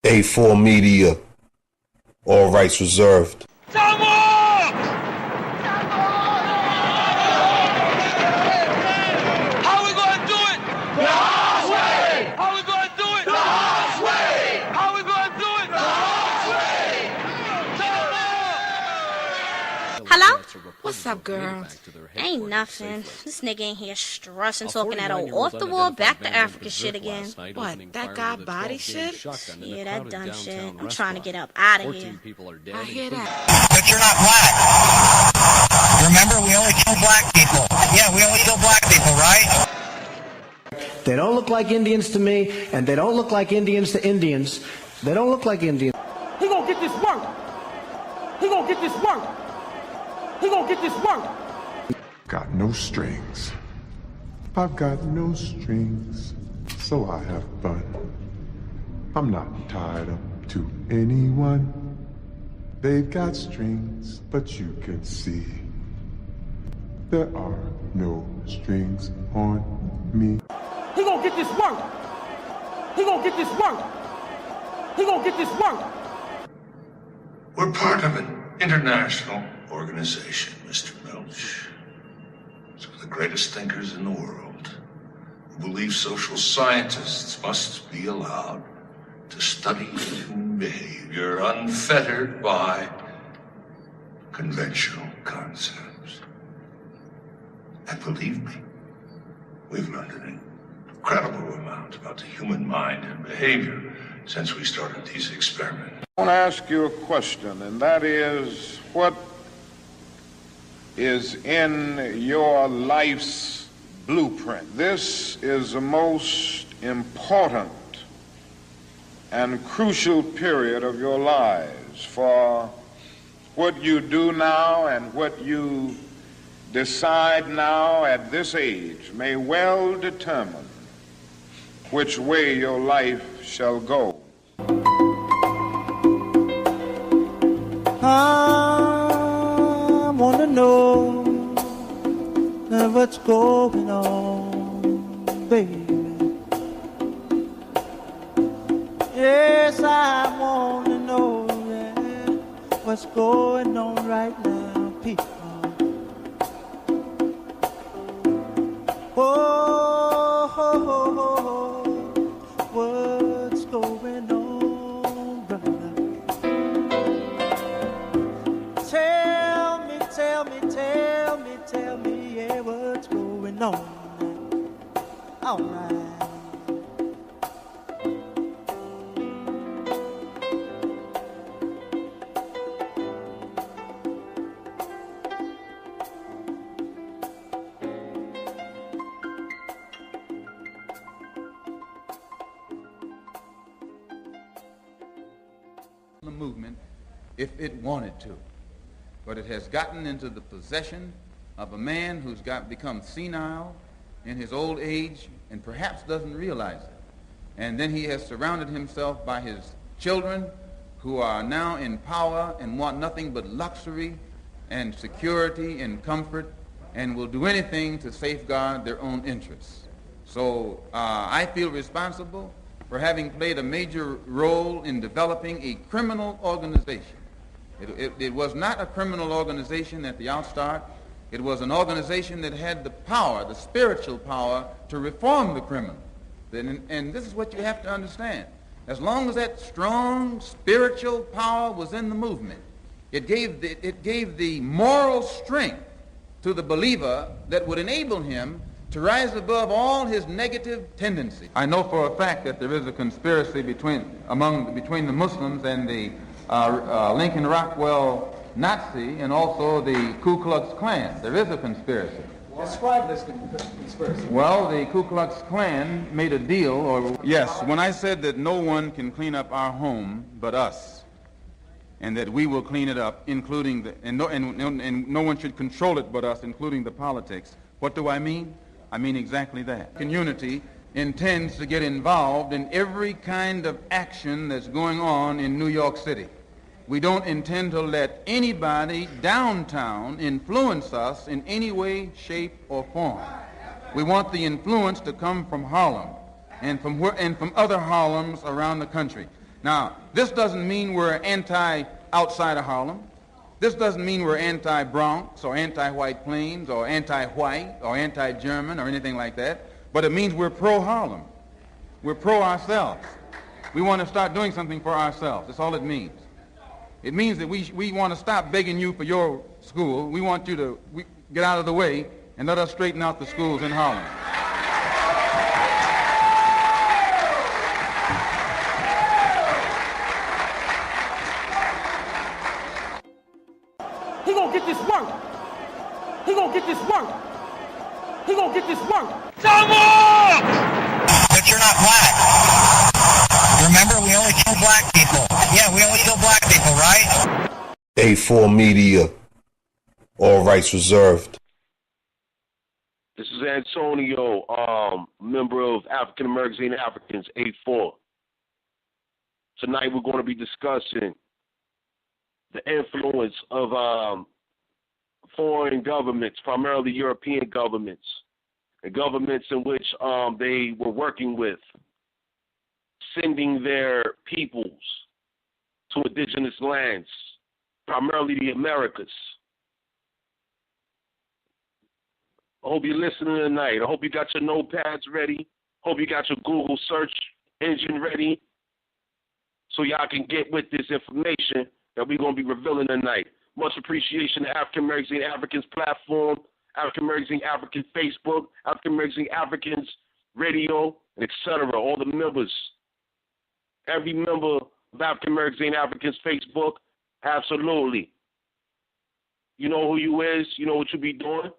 A4 Media, all rights reserved. Hello? What's up, girl? Ain't nothing. This nigga in here stressing, talking that old off-the-wall, back-to-Africa shit again. What, that guy body shit? Yeah, that dumb shit. I'm trying to get up out of here. I hear that. But you're not black. Remember, we only kill black people. Yeah, we only kill black people, right? They don't look like Indians to me, and they don't look like Indians to Indians. They don't look like Indians. He gonna get this work. He gonna get this work. He gonna get this work. Got no strings. I've got no strings, so I have fun. I'm not tied up to anyone. They've got strings, but you can see there are no strings on me. He gonna get this work. He gonna get this work. He gonna get this work. We're part of an international organization, Mr. Milch. Some of the greatest thinkers in the world who believe social scientists must be allowed to study human behavior unfettered by conventional concepts. And believe me, we've learned an incredible amount about the human mind and behavior since we started these experiments. I want to ask you a question, and that is, what is in your life's blueprint? This is the most important and crucial period of your lives, for what you do now and what you decide now at this age may well determine which way your life shall go. I wanna know what's going on, baby. Yes, I wanna know what's going on right now, people. Oh, what's going on, brother? Tell me, yeah, what's going on? All right. The movement, if it wanted to, but it has gotten into the possession of a man who's become senile in his old age and perhaps doesn't realize it. And then he has surrounded himself by his children who are now in power and want nothing but luxury and security and comfort and will do anything to safeguard their own interests. So I feel responsible for having played a major role in developing a criminal organization. It was not a criminal organization at the outstart. It was an organization that had the power, the spiritual power, to reform the criminal. And this is what you have to understand. As long as that strong spiritual power was in the movement, it gave the moral strength to the believer that would enable him to rise above all his negative tendencies. I know for a fact that there is a conspiracy between the Muslims and the Lincoln Rockwell Nazi and also the Ku Klux Klan. There is a conspiracy. Describe this conspiracy. Well, the Ku Klux Klan made a deal, yes, when I said that no one can clean up our home but us, and that we will clean it up, including and no one should control it but us, including the politics. What do I mean? I mean exactly that. Community intends to get involved in every kind of action that's going on in New York City. We don't intend to let anybody downtown influence us in any way, shape, or form. We want the influence to come from Harlem and from other Harlems around the country. Now, this doesn't mean we're anti-outside of Harlem. This doesn't mean we're anti-Bronx or anti-White Plains or anti-white or anti-German or anything like that, but it means we're pro-Harlem. We're pro-ourselves. We want to start doing something for ourselves. That's all it means. It means that we want to stop begging you for your school. We want you to get out of the way and let us straighten out the schools in Harlem. He gonna get this work. He gonna get this work. He gonna get this work. But you're not black. Remember, we only kill black people. Yeah, we only kill black people, right? A4 Media. All rights reserved. This is Antonio, member of African Americans and Africans, A4. Tonight we're going to be discussing the influence of foreign governments, primarily European governments, and governments in which they were working with, sending their peoples to indigenous lands, primarily the Americas. I hope you're listening tonight. I hope you got your notepads ready. Hope you got your Google search engine ready so y'all can get with this information that we're going to be revealing tonight. Much appreciation to African Americans and Africans platform, African Americans and African Facebook, African Americans and Africans radio, and etc. All the members. Every member of African Americans and Africans Facebook, absolutely. You know who you is. You know what you be doing.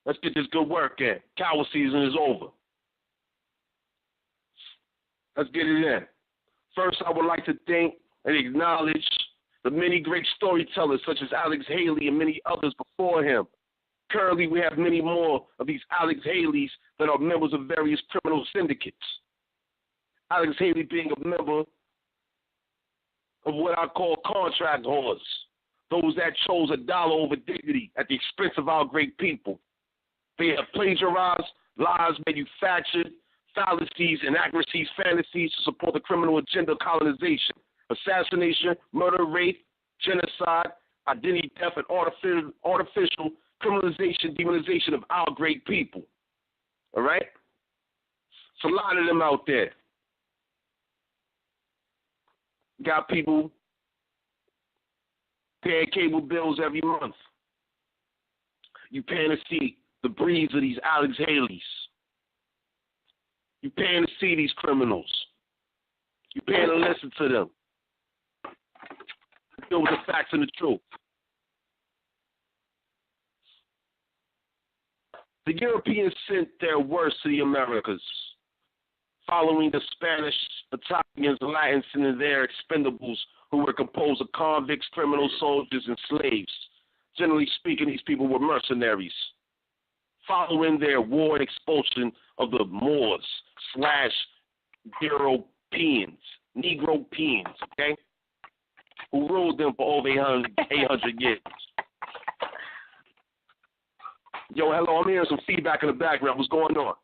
Let's get this good work in. Coward season is over. Let's get it in. First, I would like to thank and acknowledge the many great storytellers such as Alex Haley and many others before him. Currently, we have many more of these Alex Haleys that are members of various criminal syndicates. Alex Haley being a member of what I call contract whores, those that chose $1 over dignity at the expense of our great people. They have plagiarized, lies manufactured, fallacies, inaccuracies, fantasies to support the criminal agenda of colonization, assassination, murder, rape, genocide, identity theft, and artificial criminalization, demonization of our great people. All right? It's a lot of them out there. Got people paying cable bills every month. You paying to see the breeds of these Alex Haleys. You paying to see these criminals. You paying to listen to them. Deal with the facts and the truth. The Europeans sent their worst to the Americas, following the Spanish, Italians, Latins, and their expendables, who were composed of convicts, criminals, soldiers, and slaves. Generally speaking, these people were mercenaries. Following their war and expulsion of the Moors / Europeans, Negropeans, okay, who ruled them for over 800 years. Yo, hello, I'm hearing some feedback in the background. What's going on?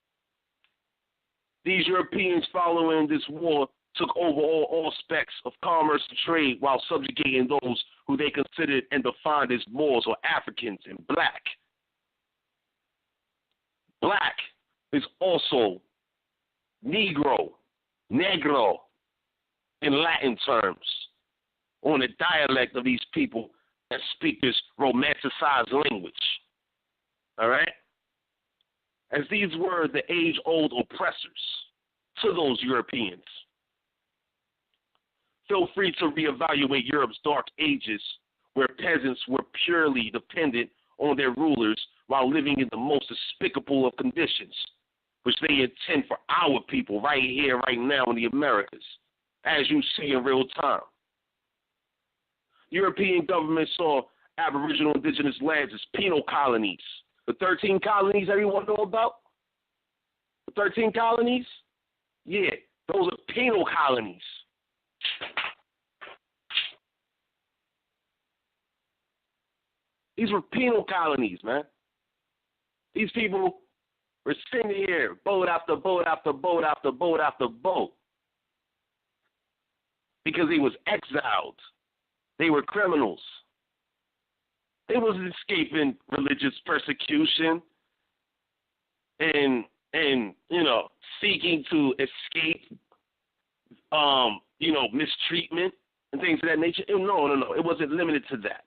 These Europeans, following this war, took over all aspects of commerce and trade while subjugating those who they considered and defined as Moors or Africans and black. Black is also Negro, Negro in Latin terms, on the dialect of these people that speak this romanticized language. All right? As these were the age-old oppressors to those Europeans. Feel free to reevaluate Europe's dark ages, where peasants were purely dependent on their rulers while living in the most despicable of conditions, which they intend for our people right here, right now in the Americas, as you see in real time. European governments saw Aboriginal indigenous lands as penal colonies. The 13 colonies everyone know about? The 13 colonies? Yeah, those are penal colonies. These were penal colonies, man. These people were sitting here, boat after boat after boat after boat after boat. because they was exiled. They were criminals. They wasn't escaping religious persecution and seeking to escape mistreatment and things of that nature. No. It wasn't limited to that.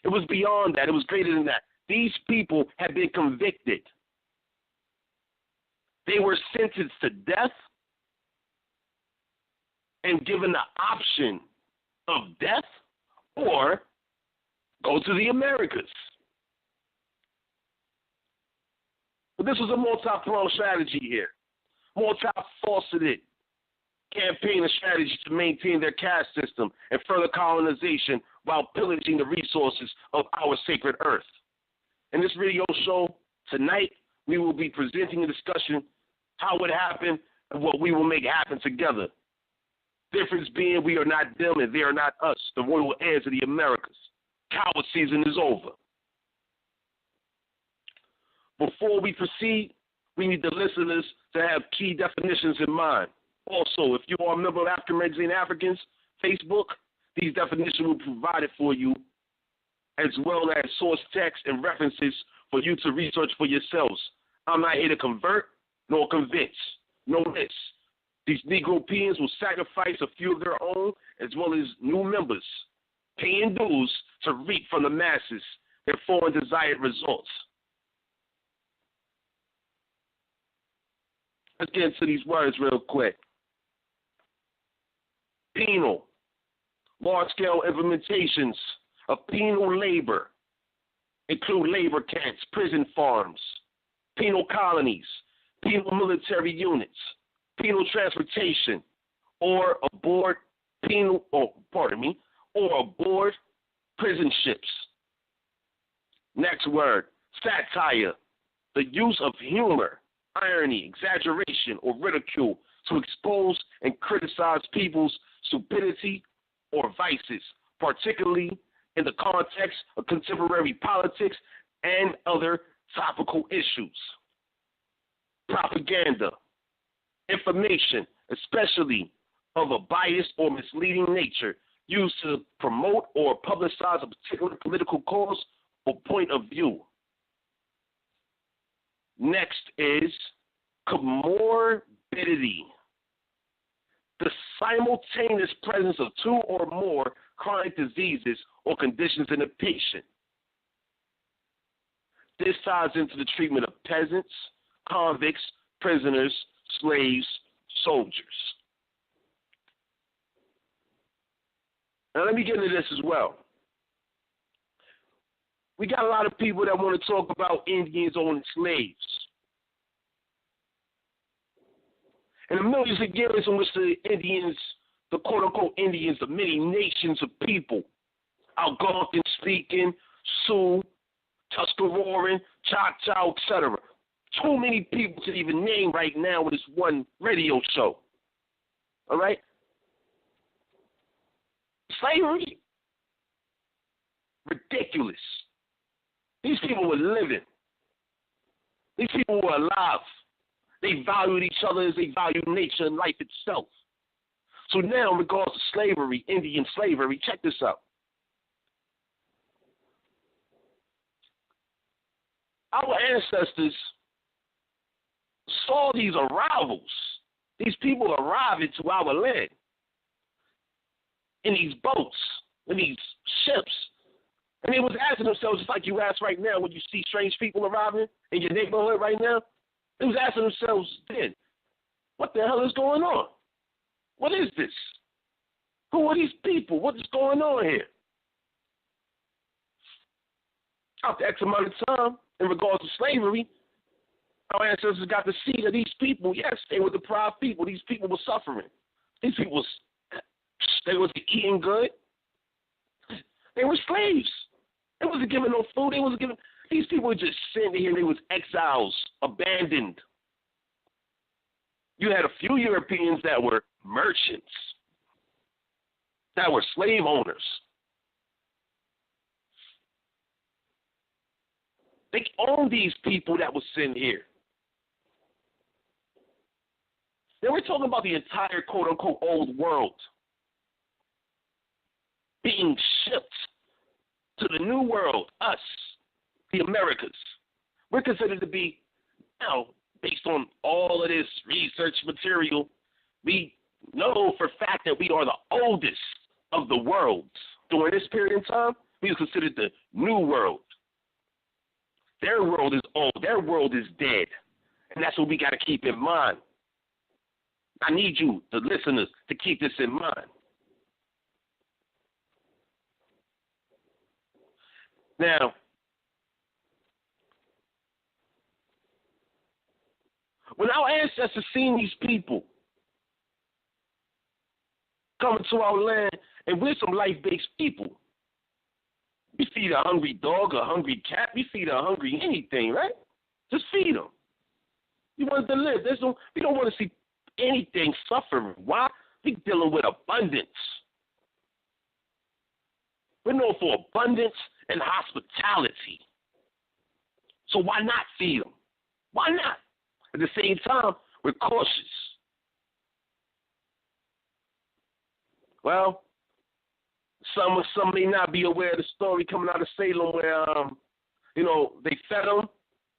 It was beyond that. It was greater than that. These people had been convicted. They were sentenced to death and given the option of death or go to the Americas. But this was a multi-pronged strategy here, multifaceted campaign and strategy to maintain their caste system and further colonization while pillaging the resources of our sacred earth. In this radio show tonight, we will be presenting a discussion how it happened and what we will make happen together. Difference being we are not them and they are not us, the royal heirs of the Americas. Coward season is over. Before we proceed, we need the listeners to have key definitions in mind. Also, if you are a member of African Magazine Africans Facebook, these definitions will be provided for you, as well as source text and references for you to research for yourselves. I'm not here to convert nor convince. Know this. These Negropeans will sacrifice a few of their own as well as new members, paying dues to reap from the masses their foreign desired results. Let's get into these words real quick. Penal, large-scale implementations of penal labor include labor camps, prison farms, penal colonies, penal military units, penal transportation, or aboard aboard prison ships. Next word, satire, the use of humor, irony, exaggeration, or ridicule to expose and criticize people's stupidity or vices, particularly in the context of contemporary politics and other topical issues. Propaganda, information, especially of a biased or misleading nature, used to promote or publicize a particular political cause or point of view. Next is comorbidity, the simultaneous presence of two or more chronic diseases or conditions in a patient. This ties into the treatment of peasants, convicts, prisoners, slaves, soldiers. Now let me get into this as well. We got a lot of people that want to talk about Indians owning slaves. And the millions of years in which the Indians, the quote-unquote Indians, the many nations of people, Algonquin speaking, Sioux, Tuscaroran, Choctaw, etc. Too many people to even name right now with this one radio show. All right? Slavery? Ridiculous. These people were living. These people were alive. They valued each other as they valued nature and life itself. So now, in regards to slavery, Indian slavery, check this out. Our ancestors saw these arrivals, these people arriving to our land in these boats, in these ships. And they was asking themselves, just like you ask right now when you see strange people arriving in your neighborhood right now, they was asking themselves then, what the hell is going on? What is this? Who are these people? What is going on here? After X amount of time, in regards to slavery, our ancestors got to see that these people, yes, they were deprived people. These people were suffering. These people they wasn't eating good. They were slaves. They wasn't given no food. They wasn't given. These people were just sitting here. They was exiles, abandoned. You had a few Europeans that were merchants, that were slave owners. They owned these people that was sitting here. Then we're talking about the entire quote-unquote old world. being shipped to the new world, us, the Americas. We're considered to be, now, based on all of this research material, we know for a fact that we are the oldest of the worlds. During this period of time, we are considered the new world. Their world is old. Their world is dead. And that's what we got to keep in mind. I need you, the listeners, to keep this in mind. Now, when our ancestors seen these people coming to our land, and we're some life-based people, we feed a hungry dog, a hungry cat, we feed a hungry anything, right? Just feed them. You want them to live. We don't want to see anything suffering. Why? We're dealing with abundance. We're known for abundance and hospitality. So why not feed them? Why not? At the same time, we're cautious. Well, some may not be aware of the story coming out of Salem where, they fed them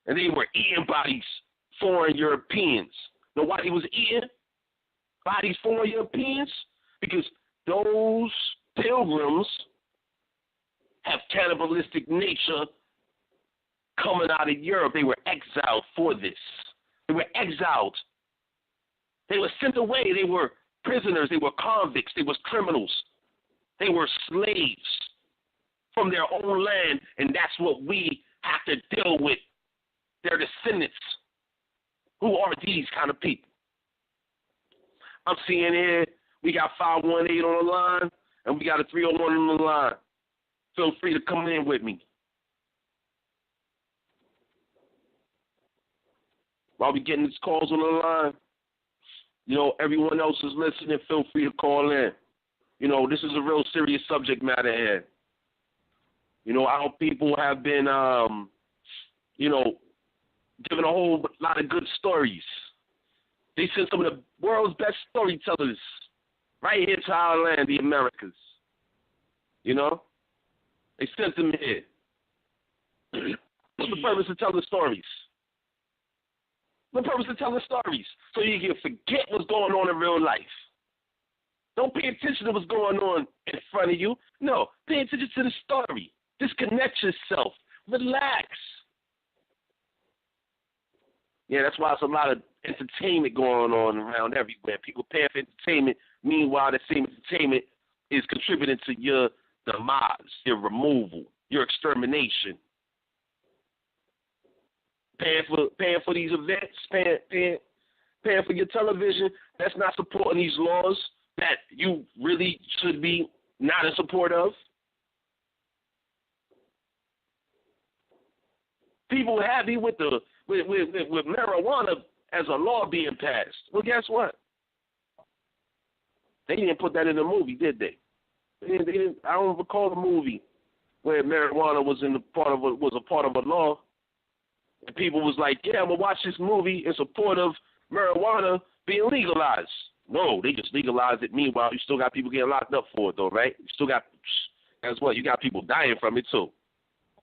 and they were eaten by these foreign Europeans. Know why they was eaten by these foreign Europeans? Because those pilgrims have cannibalistic nature coming out of Europe. They were exiled for this. They were exiled. They were sent away. They were prisoners. They were convicts. They were criminals. They were slaves from their own land, and that's what we have to deal with. Their descendants. Who are these kind of people? I'm seeing here we got 518 on the line, and we got a 301 on the line. Feel free to come in with me. While we getting these calls on the line, everyone else is listening. Feel free to call in. This is a real serious subject matter here. Our people have been, given a whole lot of good stories. They sent some of the world's best storytellers right here to our land, the Americas. They sent them here. What's the purpose of telling stories? The purpose of telling stories so you can forget what's going on in real life. Don't pay attention to what's going on in front of you. No, pay attention to the story. Disconnect yourself. Relax. Yeah, that's why there's a lot of entertainment going on around everywhere. People paying for entertainment. Meanwhile, the same entertainment is contributing to your demise, your removal, your extermination. Paying for these events, paying for your television, that's not supporting these laws that you really should be not in support of. People are happy with marijuana as a law being passed. Well, guess what? They didn't put that in the movie, did they? They didn't, I don't recall a movie where marijuana was a part of a law. And people was like, yeah, I'm going to watch this movie in support of marijuana being legalized. No, they just legalized it. Meanwhile, you still got people getting locked up for it, though, right? You still got, guess what? You got people dying from it, too.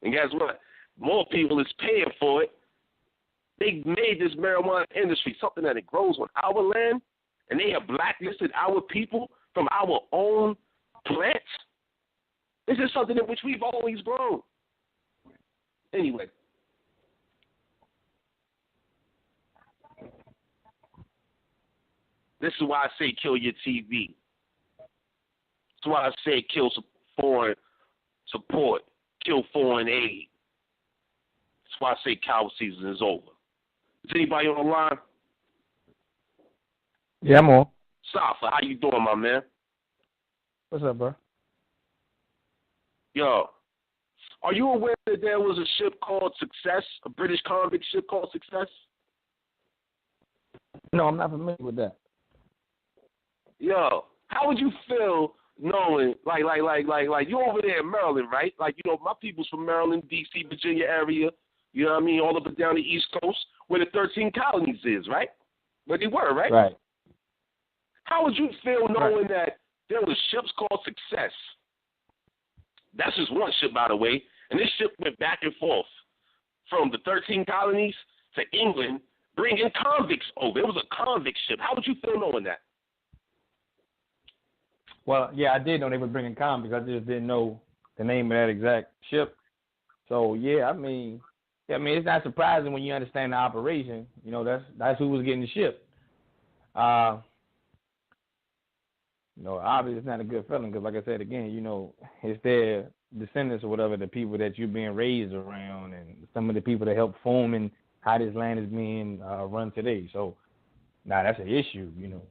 And guess what? More people is paying for it. They made this marijuana industry something that it grows on our land, and they have blacklisted our people from our own plants. This is something in which we've always grown. Anyway. This is why I say kill your TV. That's why I say kill foreign support, kill foreign aid. That's why I say cow season is over. Is anybody on the line? Yeah, I'm on. Safa, how you doing, my man? What's up, bro? Yo, are you aware that there was a ship called Success, a British convict ship called Success? No, I'm not familiar with that. Yo, how would you feel knowing, like you over there in Maryland, right? Like, my people's from Maryland, D.C., Virginia area, you know what I mean, all up and down the East Coast, where the 13 colonies is, right? Where they were, right? Right. How would you feel knowing that there was ships called Success That's just one ship, by the way. And this ship went back and forth from the 13 colonies to England, bringing convicts over. It was a convict ship. How would you feel knowing that? Well, yeah, I did know they were bringing convicts. I just didn't know the name of that exact ship. So yeah, I mean, it's not surprising when you understand the operation. You know, that's who was getting the ship. You know, obviously it's not a good feeling because, like I said again, you know, it's their descendants or whatever, the people that you're being raised around, and some of the people that help forming how this land is being run today. So, that's an issue. You know,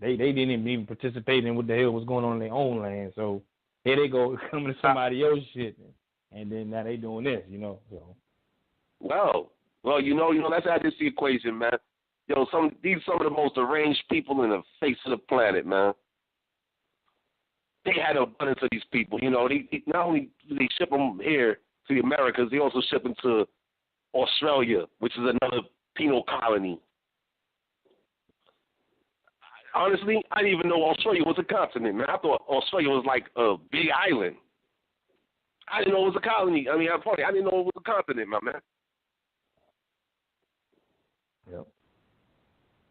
they didn't even participate in what the hell was going on in their own land. So here they go coming to somebody else's shit, and then now they doing this. You know, so. Well, you know, let's add this to the equation, man. These are some of the most arranged people in the face of the planet, man. They had an abundance of these people. You know, they not only do they ship them here to the Americas, they also ship them to Australia, which is another penal colony. Honestly, I didn't even know Australia was a continent, man. I thought Australia was like a big island. I didn't know it was a colony. I didn't know it was a continent, my man. Yep.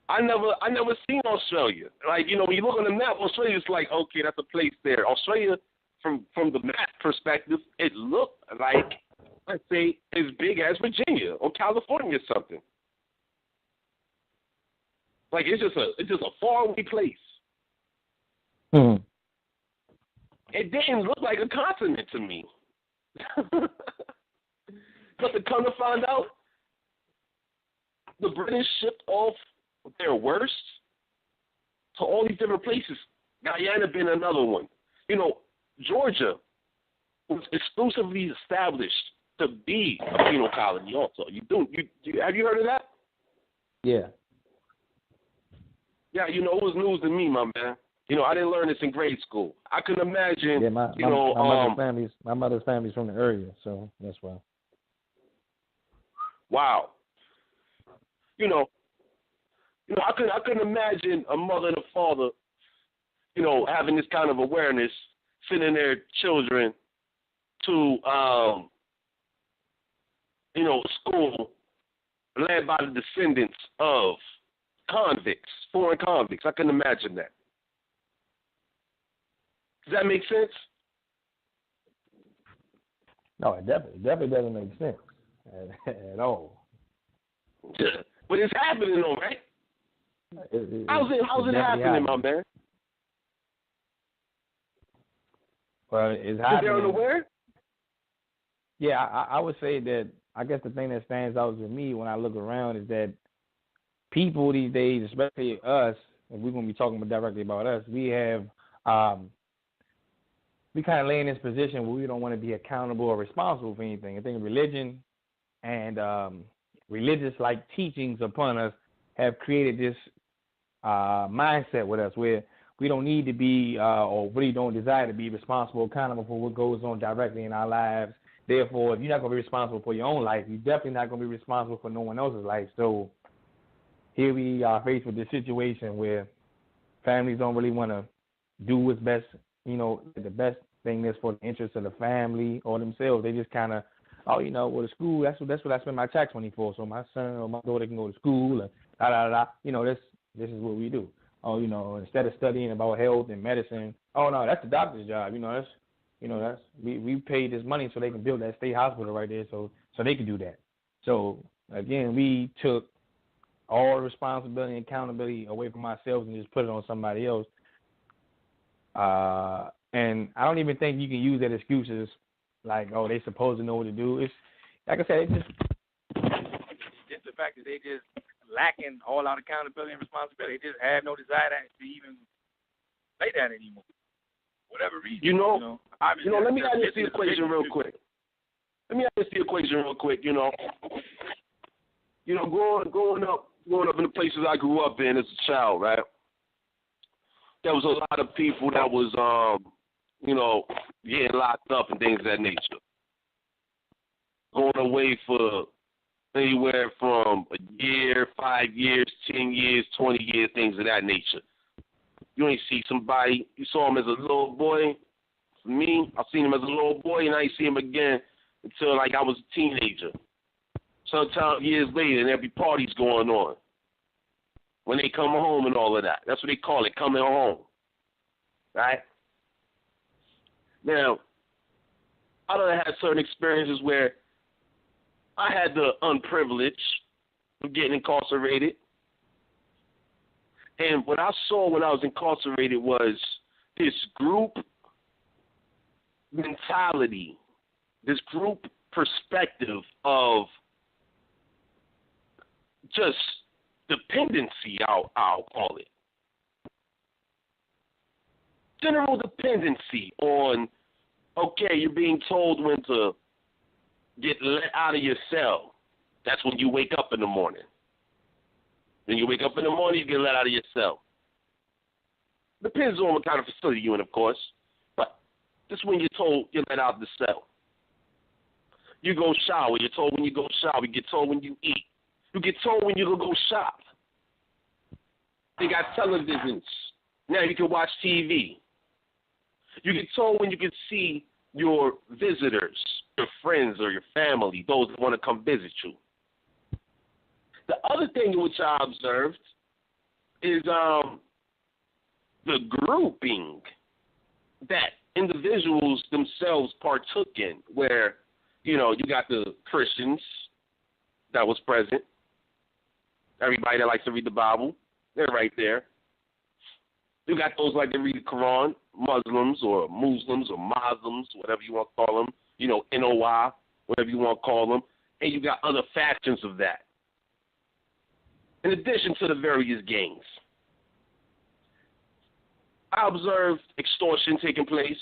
I never seen Australia. Like, you know, when you look on the map, Australia's like, okay, that's a place there. Australia, from the map perspective, it looked like, let's say, as big as Virginia or California or something. Like, it's just a faraway place. Mm-hmm. It didn't look like a continent to me. But to come to find out, the British shipped off their worst to all these different places. Guyana being another one. You know, Georgia was exclusively established to be a penal colony also. Have you heard of that? Yeah. Yeah, you know, it was news to me, my man. You know, I didn't learn this in grade school. I can imagine, Yeah, my mother's family's from the area, so that's why. Wow. You know, I couldn't imagine a mother and a father, you know, having this kind of awareness, sending their children to, you know, school led by the descendants of convicts, foreign convicts. I couldn't imagine that. Does that make sense? No, it definitely doesn't make sense at all. But it's happening, though, right? How's it happening, my man? Well, it's happening. Is there unaware? Yeah, I would say that. I guess the thing that stands out to me when I look around is that people these days, especially us, and we're going to be talking directly about us, we have we kind of lay in this position where we don't want to be accountable or responsible for anything. I think religion and religious-like teachings upon us have created this mindset with us where we don't need to be or really don't desire to be responsible, accountable for what goes on directly in our lives. Therefore, if you're not going to be responsible for your own life, you're definitely not going to be responsible for no one else's life. So here we are faced with this situation where families don't really want to do what's best, you know, the best thing is for the interest of the family or themselves. They just kind of, the school, that's what I spend my tax money for, so my son or my daughter can go to school, and this is what we do. Instead of studying about health and medicine, no, that's the doctor's job. We paid this money so they can build that state hospital right there, so they can do that. So again, we took all responsibility and accountability away from ourselves and just put it on somebody else. And I don't even think you can use that excuse as like, they supposed to know what to do. It's like I said, it's just the fact that they just lacking all out accountability and responsibility. They just have no desire to even say that anymore. Whatever reason. Let me add this to the equation real quick. Growing up in the places I grew up in as a child, right? There was a lot of people that was, getting locked up and things of that nature. Going away for anywhere from a year, 5 years, 10 years, 20 years, things of that nature. You ain't see somebody, you saw him as a little boy, For me, I seen him as a little boy, and I ain't see him again until like I was a teenager. Sometimes years later, and there'll be parties going on when they come home and all of that. That's what they call it, coming home. Right? Now, I done had certain experiences where I had the unprivilege of getting incarcerated. And what I saw when I was incarcerated was this group mentality, this group perspective of just dependency, I'll call it. General dependency on, okay, you're being told when to get let out of your cell. That's when you wake up in the morning. When you wake up in the morning, you get let out of your cell. Depends on what kind of facility you're in, of course. But this is when you're told you're let out of the cell. You go shower. You're told when you go shower. You get told when you eat. You get told when you go shop. They got televisions. Now you can watch TV. You get told when you can see your visitors, your friends or your family, those that want to come visit you. The other thing which I observed is the grouping that individuals themselves partook in, where, you know, you got the Christians that was present, everybody that likes to read the Bible, they're right there. You got those like to read the Quran, Muslims or Muslims, whatever you want to call them, you know, NOI, whatever you want to call them, and you got other factions of that. In addition to the various gangs, I observed extortion taking place.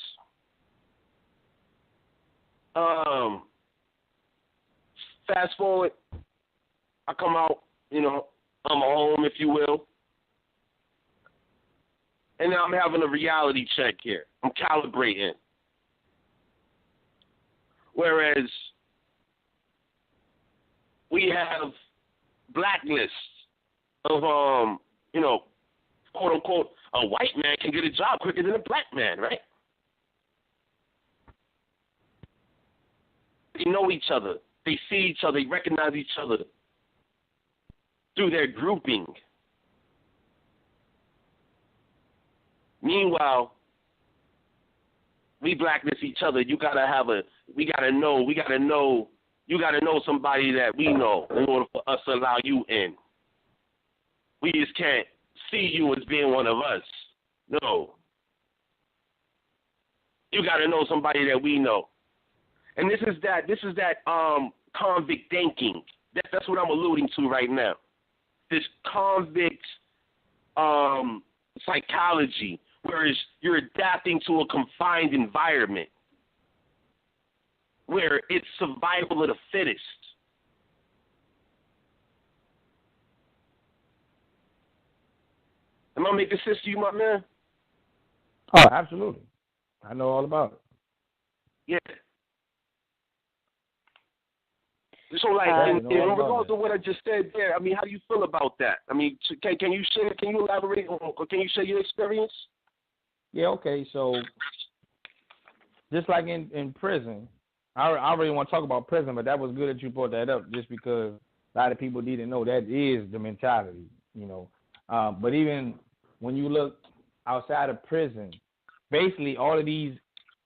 Fast forward, I come out, you know, I'm home, if you will. And now I'm having a reality check here. I'm calibrating. Whereas we have blacklists of, you know, quote unquote, a white man can get a job quicker than a black man, right? They know each other. They see each other. They recognize each other through their grouping. Meanwhile, we blacklist each other. You gotta know somebody that we know in order for us to allow you in. We just can't see you as being one of us. No. You gotta know somebody that we know. And this is that convict thinking. That's what I'm alluding to right now. This convict psychology, whereas you're adapting to a confined environment where it's survival of the fittest. Am I making sense to you, my man? Oh, absolutely. I know all about it. Yeah. So, like, in regards to what I just said there, I mean, how do you feel about that? I mean, can you elaborate or can you share your experience? Yeah, okay. So, just like in prison, I already want to talk about prison, but that was good that you brought that up just because a lot of people need to know that is the mentality, you know. But even when you look outside of prison, basically all of these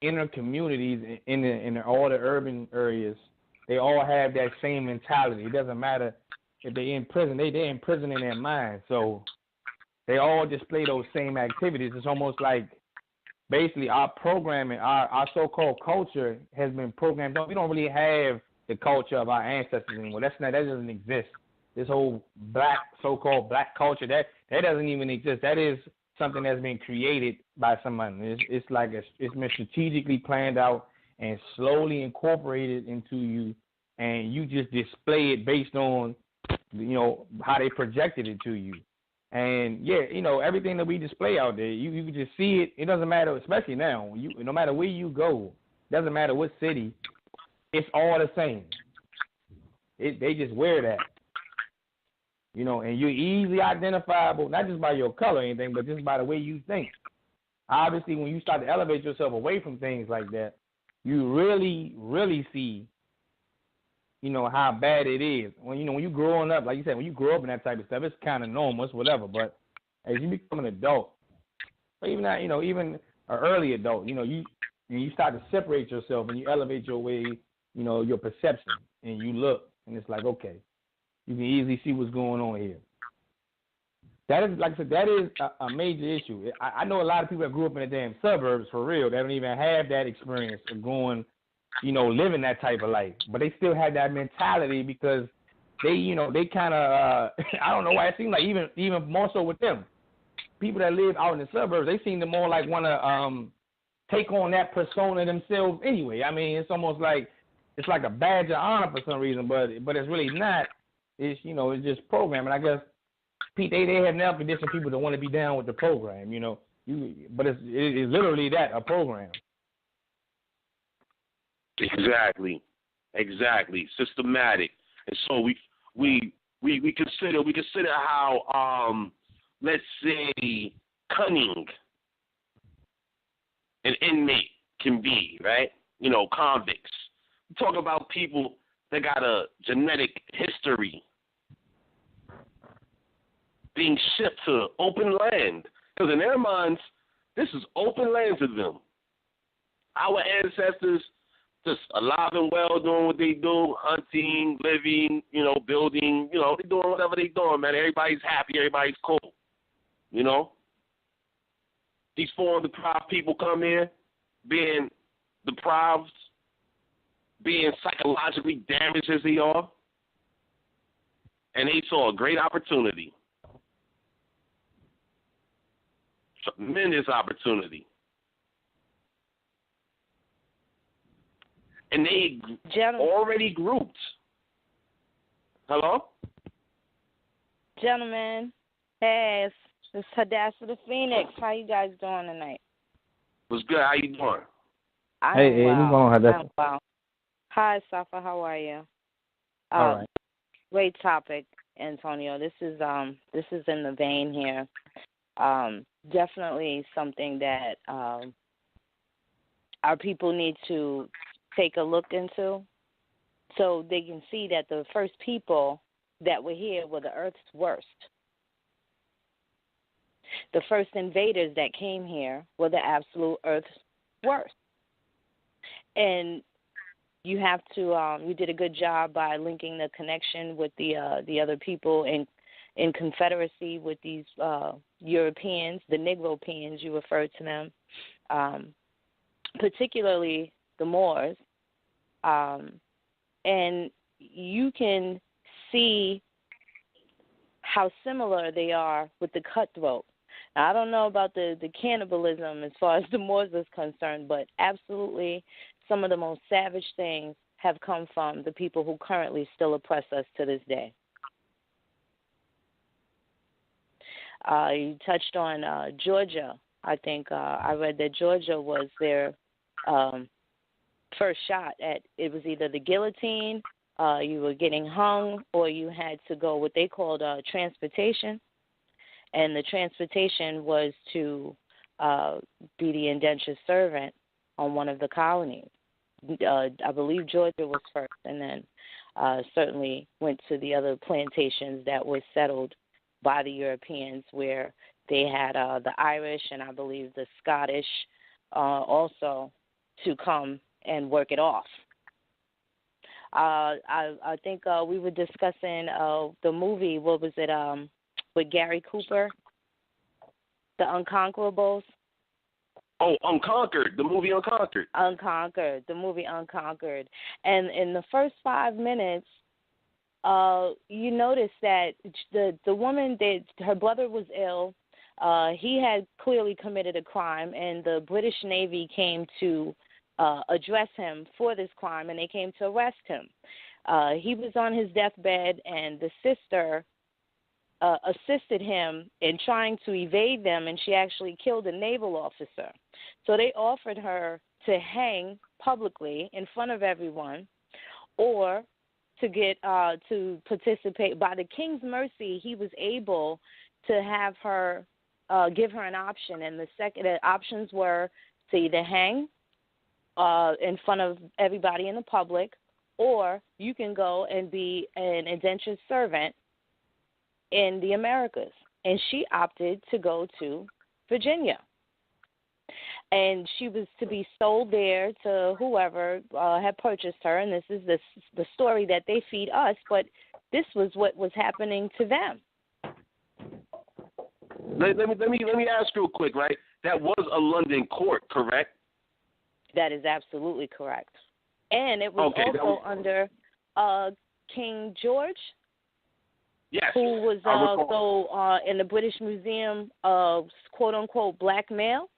inner communities in all the urban areas, they all have that same mentality. It doesn't matter if they're in prison. They're in prison in their mind. So they all display those same activities. It's almost like basically our programming, our so-called culture has been programmed. We don't really have the culture of our ancestors anymore. That doesn't exist. This whole so-called black culture, that doesn't even exist. That is something that's been created by someone. It's like it's been strategically planned out and slowly incorporated into you, and you just display it based on, you know, how they projected it to you. And yeah, you know, everything that we display out there, you can just see it. It doesn't matter, especially now. No matter where you go, doesn't matter what city, it's all the same. They just wear that, you know, and you're easily identifiable, not just by your color or anything, but just by the way you think. Obviously, when you start to elevate yourself away from things like that, you really, really see, how bad it is. When you growing up, like you said, when you grow up in that type of stuff, it's kind of normal, it's whatever. But as you become an adult, or even that, even an early adult, you start to separate yourself and you elevate your way, your perception, and you look, and it's like, okay, you can easily see what's going on here. That is, like I said, that is a major issue. I know a lot of people that grew up in the damn suburbs, for real, they don't even have that experience of going, living that type of life. But they still have that mentality because they kind of, I don't know why it seems like even more so with them. People that live out in the suburbs, they seem to more like want to take on that persona themselves anyway. I mean, it's almost like it's like a badge of honor for some reason, but it's really not. It's it's just programming. I guess Pete, they have now conditioned people to want to be down with the program. But it's literally that, a program. Exactly, systematic, and so we consider how let's say cunning an inmate can be, right? Convicts. We talk about people that got a genetic history being shipped to open land. Because in their minds, this is open land to them. Our ancestors just alive and well doing what they do, hunting, living, building, they doing whatever they doing, man. Everybody's happy, everybody's cool. These foreign deprived people come in, being deprived, being psychologically damaged as they are, and they saw a great opportunity. Tremendous opportunity. And they already grouped. Hello? Gentlemen, hey, it's Hadassah the Phoenix. How you guys doing tonight? What's good? How you doing? Hey, what's going on, Hadassah? Well. Hi, Safa. How are you? All right. Great topic, Antonio. This is in the vein here. Definitely something that our people need to take a look into, so they can see that the first people that were here were the Earth's worst. The first invaders that came here were the absolute Earth's worst. And you have to, you did a good job by linking the connection with the other people in confederacy with these Europeans, the Negropeans, you referred to them, particularly the Moors. And you can see how similar they are with the cutthroat. Now, I don't know about the cannibalism as far as the Moors is concerned, but absolutely some of the most savage things have come from the people who currently still oppress us to this day. You touched on Georgia. I think I read that Georgia was their first shot at, it was either the guillotine, you were getting hung, or you had to go what they called transportation. And the transportation was to be the indentured servant on one of the colonies. I believe Georgia was first, and then certainly went to the other plantations that were settled by the Europeans, where they had the Irish and I believe the Scottish also to come and work it off. I think we were discussing the movie, what was it, with Gary Cooper, The Unconquerables. Oh, Unconquered, the movie Unconquered. Unconquered, the movie Unconquered. And in the first 5 minutes, you notice that the woman, her brother was ill. He had clearly committed a crime, and the British Navy came to address him for this crime, and they came to arrest him. He was on his deathbed, and the sister assisted him in trying to evade them, and she actually killed a naval officer. So they offered her to hang publicly in front of everyone, or to get to participate. By the King's mercy, he was able to have her give her an option, and the options were to either hang in front of everybody in the public, or you can go and be an indentured servant in the Americas. And she opted to go to Virginia. And she was to be sold there to whoever had purchased her, and this is the story that they feed us, but this was what was happening to them. Let me ask real quick, right? That was a London court, correct? That is absolutely correct. And it was also under King George, yes, who was also in the British Museum of quote-unquote black male.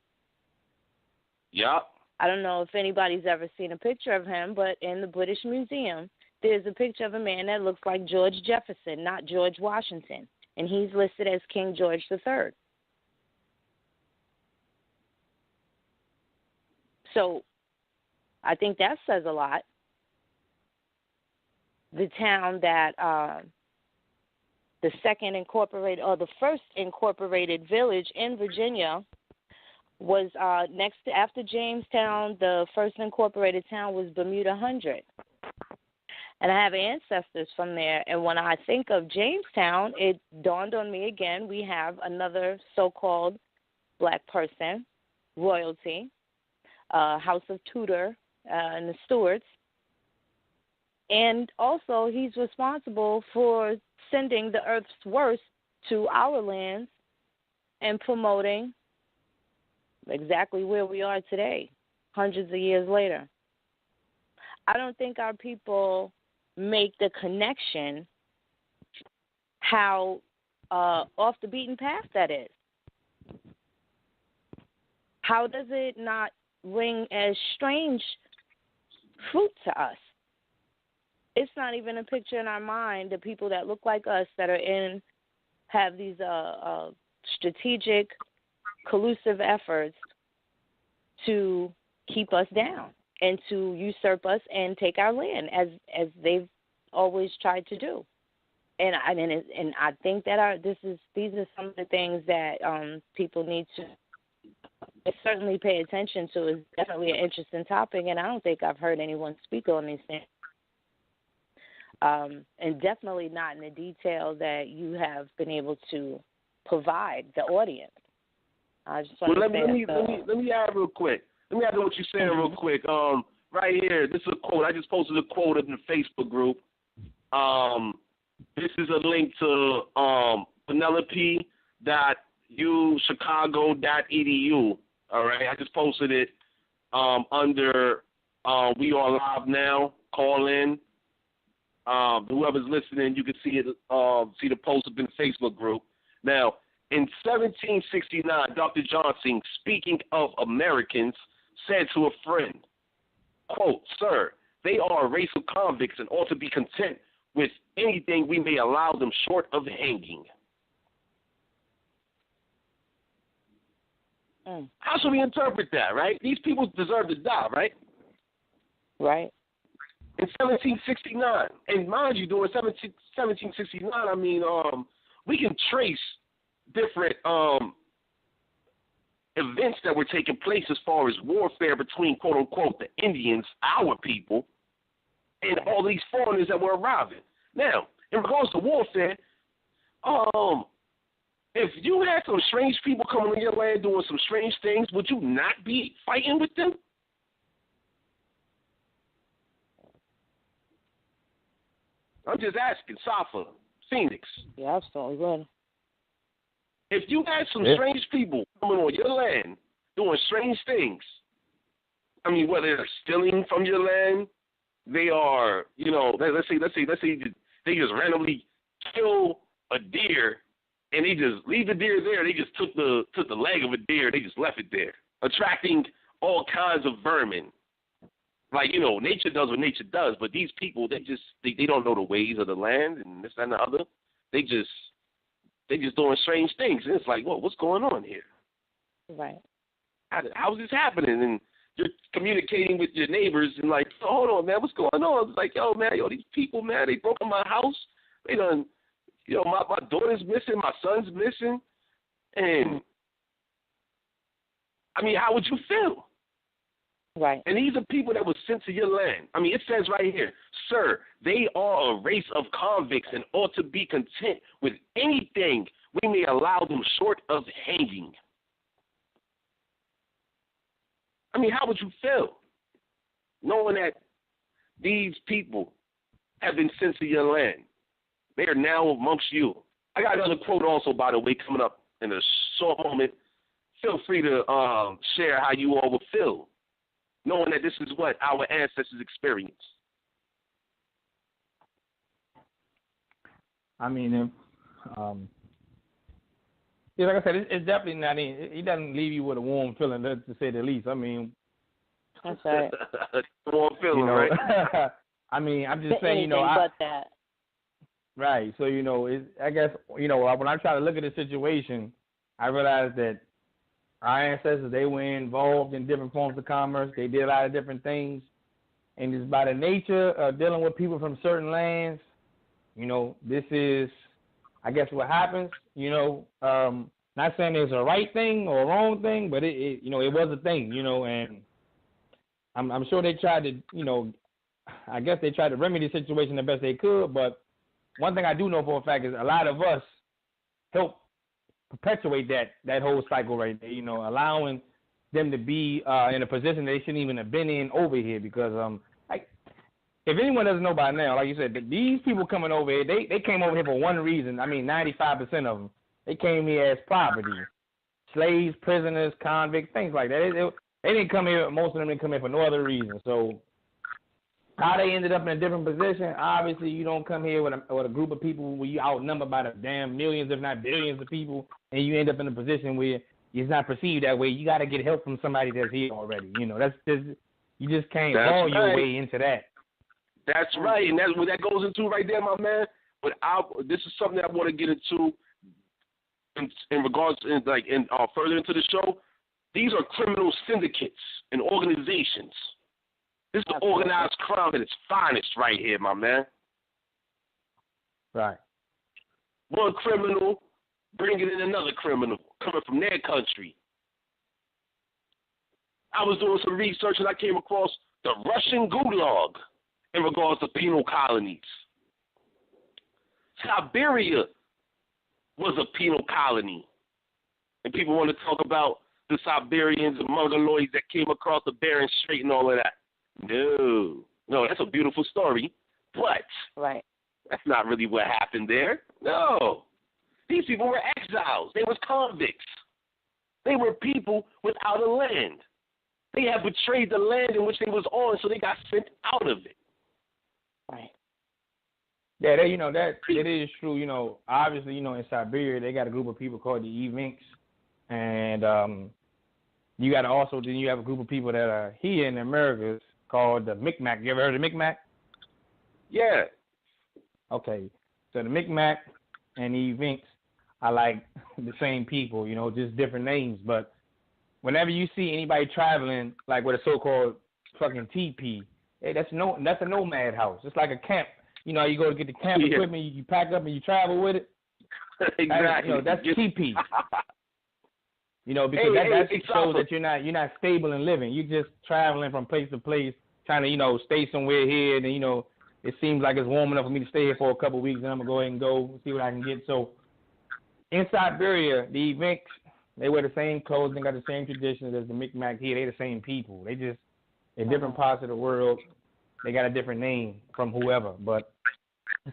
Yeah. I don't know if anybody's ever seen a picture of him, but in the British Museum, there's a picture of a man that looks like George Jefferson, not George Washington. And he's listed as King George III. So I think that says a lot. The town that the first incorporated village in Virginia was after Jamestown. The first incorporated town was Bermuda Hundred. And I have ancestors from there. And when I think of Jamestown, it dawned on me again, we have another so-called black person, royalty, House of Tudor and the Stuarts. And also he's responsible for sending the earth's worst to our lands and promoting exactly where we are today, hundreds of years later. I don't think our people make the connection how off the beaten path that is. How does it not ring as strange fruit to us? It's not even a picture in our mind, the people that look like us that have these strategic, collusive efforts to keep us down and to usurp us and take our land, as they've always tried to do. And I think that these are some of the things that people need to certainly pay attention to. It's definitely an interesting topic, and I don't think I've heard anyone speak on these things. And definitely not in the detail that you have been able to provide the audience. I just want let me add real quick. Let me add to what you're saying real quick. Right here, this is a quote. I just posted a quote in the Facebook group. This is a link to Penelope.uchicago.edu. All right, I just posted it under We Are Live Now. Call in. Whoever's listening, you can see it. See the post up in the Facebook group. Now, in 1769, Dr. Johnson, speaking of Americans, said to a friend, quote, "Sir, they are a race of convicts and ought to be content with anything we may allow them short of hanging." How should we interpret that, right? These people deserve to die, right? Right. In 1769, and mind you, during 1769, I mean, we can trace different events that were taking place as far as warfare between, quote unquote, the Indians, our people, and all these foreigners that were arriving. Now, in regards to warfare, if you had some strange people coming to your land doing some strange things, would you not be fighting with them? I'm just asking, Safa, Phoenix. Yeah, absolutely would. If you had some strange people coming on your land doing strange things, I mean, whether they're stealing from your land, they are, let's say they just randomly kill a deer and they just leave the deer there. They just took the leg of a deer. They just left it there, attracting all kinds of vermin. Like, nature does what nature does, but these people, they don't know the ways of the land and this, that, and the other. They just doing strange things. And it's like, whoa, what's going on here? Right. How is this happening? And you're communicating with your neighbors and like, oh, hold on, man, what's going on? It's like, these people, man, they broke in my house. They done, my daughter's missing, my son's missing. And I mean, how would you feel? Right. And these are people that were sent to your land. I mean, it says right here, sir, they are a race of convicts and ought to be content with anything we may allow them short of hanging. I mean, how would you feel knowing that these people have been sent to your land? They are now amongst you. I got another quote also, by the way, coming up in a short moment. Feel free to share how you all would feel, knowing that this is what our ancestors experienced. I mean, yeah, like I said, it's definitely not. He doesn't leave you with a warm feeling, to say the least. I mean, that's right. Warm feeling, right? I mean, I'm just saying, Anything but that. Right. So, I guess, when I try to look at the situation, I realize that our ancestors, they were involved in different forms of commerce. They did a lot of different things. And it's by the nature of dealing with people from certain lands, this is, I guess, what happens. Not saying there's a right thing or a wrong thing, but it was a thing, and I'm sure they tried to, I guess they tried to remedy the situation the best they could, but one thing I do know for a fact is a lot of us help perpetuate that whole cycle right there, allowing them to be in a position they shouldn't even have been in over here because, if anyone doesn't know by now, like you said, these people coming over here, they came over here for one reason. I mean, 95% of them, they came here as property. Slaves, prisoners, convicts, things like that. They didn't come here, most of them didn't come here for no other reason. So how they ended up in a different position, obviously you don't come here with a group of people where you outnumbered by the damn millions, if not billions of people, and you end up in a position where it's not perceived that way. You got to get help from somebody that's here already. That's just, you just can't haul your way into that. That's right, and that's what that goes into right there, my man. But this is something that I want to get into in regards to, further into the show. These are criminal syndicates and organizations. This is the organized crime at its finest right here, my man. Right. One criminal bringing in another criminal coming from their country. I was doing some research and I came across the Russian Gulag in regards to penal colonies. Siberia was a penal colony. And people want to talk about the Siberians and Mongoloids that came across the Bering Strait and all of that. No, that's a beautiful story, but right. That's not really what happened there. No. These people were exiles. They were convicts. They were people without a land. They had betrayed the land in which they was on, so they got sent out of it. Right. Yeah, that it is true. Obviously, in Siberia, they got a group of people called the Evinks, and you got then you have a group of people that are here in the Americas called the Micmac. You ever heard of the Micmac? Yeah. Okay. So the Micmac and the Evinks are like the same people, just different names. But whenever you see anybody traveling like with a so-called fucking teepee, hey, that's a nomad house. It's like a camp. You go to get the camp equipment, you pack up and you travel with it. Exactly. That's teepee. Because that shows that you're not stable in living. You're just traveling from place to place, trying to, stay somewhere here. And, it seems like it's warm enough for me to stay here for a couple of weeks, and I'm going to go ahead and go see what I can get. So in Siberia, the Evinks, they wear the same clothes and got the same traditions as the Micmac here. They're the same people. They just, in different parts of the world, they got a different name from whoever. But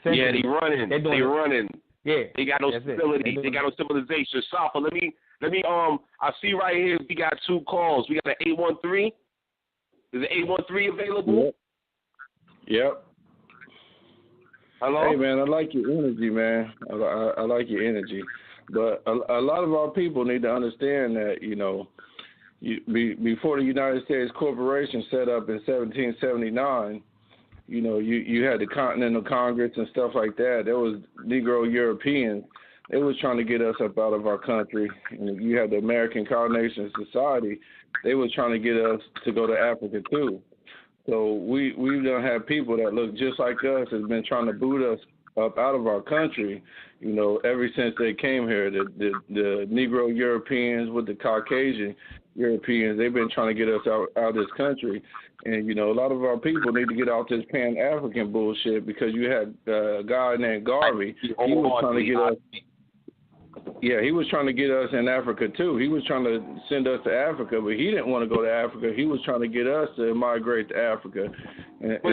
yeah, they running. Yeah. They got no stability. They got no civilization. Safa, let me I see right here we got two calls. We got an 813. Is the 813 available? Yep. Hello? Hey, man, I like your energy, man. I like your energy. But a lot of our people need to understand that, before the United States Corporation set up in 1779, you had the Continental Congress and stuff like that. There was Negro Europeans. They was trying to get us up out of our country. And you had the American Coronation Society. They was trying to get us to go to Africa too. So we don't have people that look just like us has been trying to boot us up out of our country, ever since they came here. The Negro Europeans with the Caucasian Europeans, they've been trying to get us out of this country. And, a lot of our people need to get out this Pan-African bullshit, because you had a guy named Garvey. He was trying to get us. Yeah, he was trying to get us in Africa too. He was trying to send us to Africa, but he didn't want to go to Africa. He was trying to get us to migrate to Africa. Let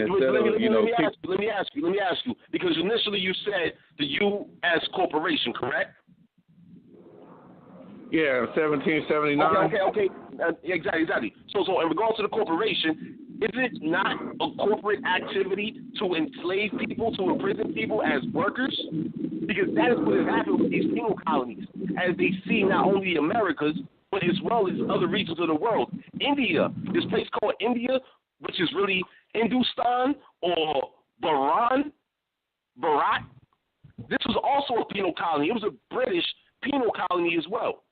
me ask you, because initially you said the U.S. corporation, correct? Yeah, 1779. Okay. Exactly. So in regards to the corporation, is it not a corporate activity to enslave people, to imprison people as workers? Because that is what has happened with these penal colonies, as they see not only the Americas, but as well as other regions of the world. India, this place called India, which is really Hindustan or Bharat, this was also a penal colony. It was a British penal colony as well.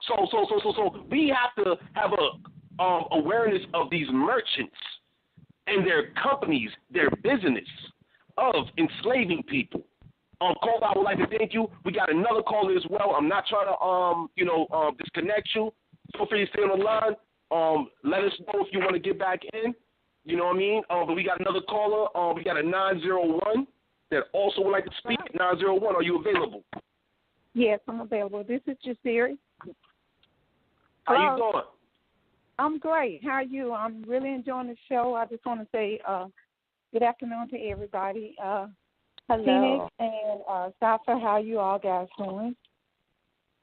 So we have to have a awareness of these merchants and their companies, their business of enslaving people. Cole, I would like to thank you. We got another caller as well. I'm not trying to disconnect you. Feel free to stay on the line. Let us know if you want to get back in. You know what I mean? But we got another caller. We got a 901 that also would like to speak. 901, are you available? Yes, I'm available. This is Jasiri. How you doing? I'm great. How are you? I'm really enjoying the show. I just want to say good afternoon to everybody. Hello. Phoenix and Safa, how you all guys doing?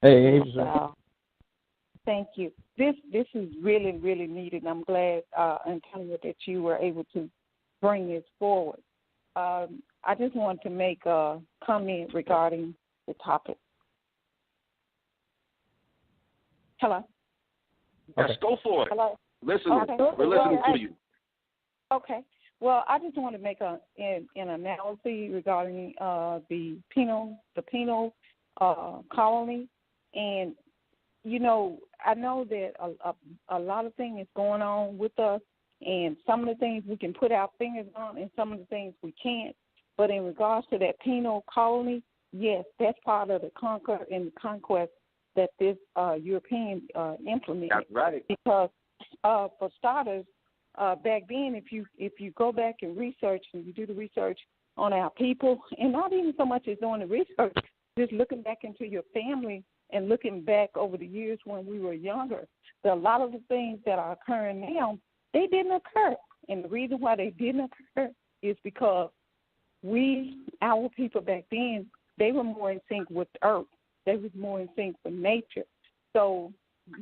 Hey. Thank you. This is really, really needed. I'm glad, Antonio, that you were able to bring this forward. I just wanted to make a comment regarding the topic. Hello? Yes, go for it. Hello? Listen, okay. We're listening to you. Okay. Well, I just want to make an analysis regarding the penal colony, and I know that a lot of things is going on with us, and some of the things we can put our fingers on, and some of the things we can't. But in regards to that penal colony, yes, that's part of the conquer and the conquest that this European implemented. That's right. Because for starters, back then, if you go back and research, and you do the research on our people, and not even so much as doing the research, just looking back into your family and looking back over the years when we were younger, a lot of the things that are occurring now, they didn't occur. And the reason why they didn't occur is because our people back then, they were more in sync with the earth. They was more in sync with nature. So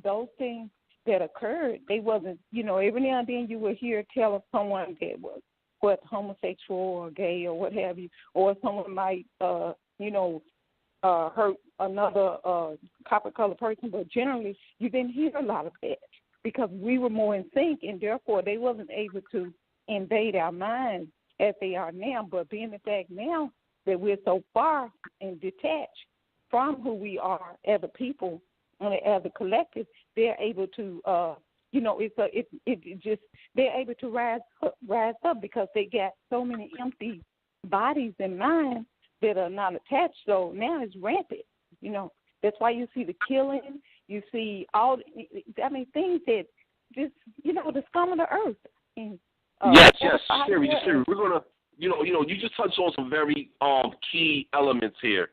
those things that occurred, they wasn't, every now and then you would hear tell of someone that was homosexual or gay or what have you, or someone might, hurt another copper-colored person, but generally you didn't hear a lot of that because we were more in sync, and therefore they wasn't able to invade our minds as they are now. But being the fact now that we're so far and detached from who we are as a people and as a collective, they're able to, they're able to rise up because they got so many empty bodies and minds that are not attached. So now it's rampant. That's why you see the killing. You see things that just, the scum of the earth. And, yes, Sherry. We're gonna, you just touched on some very key elements here.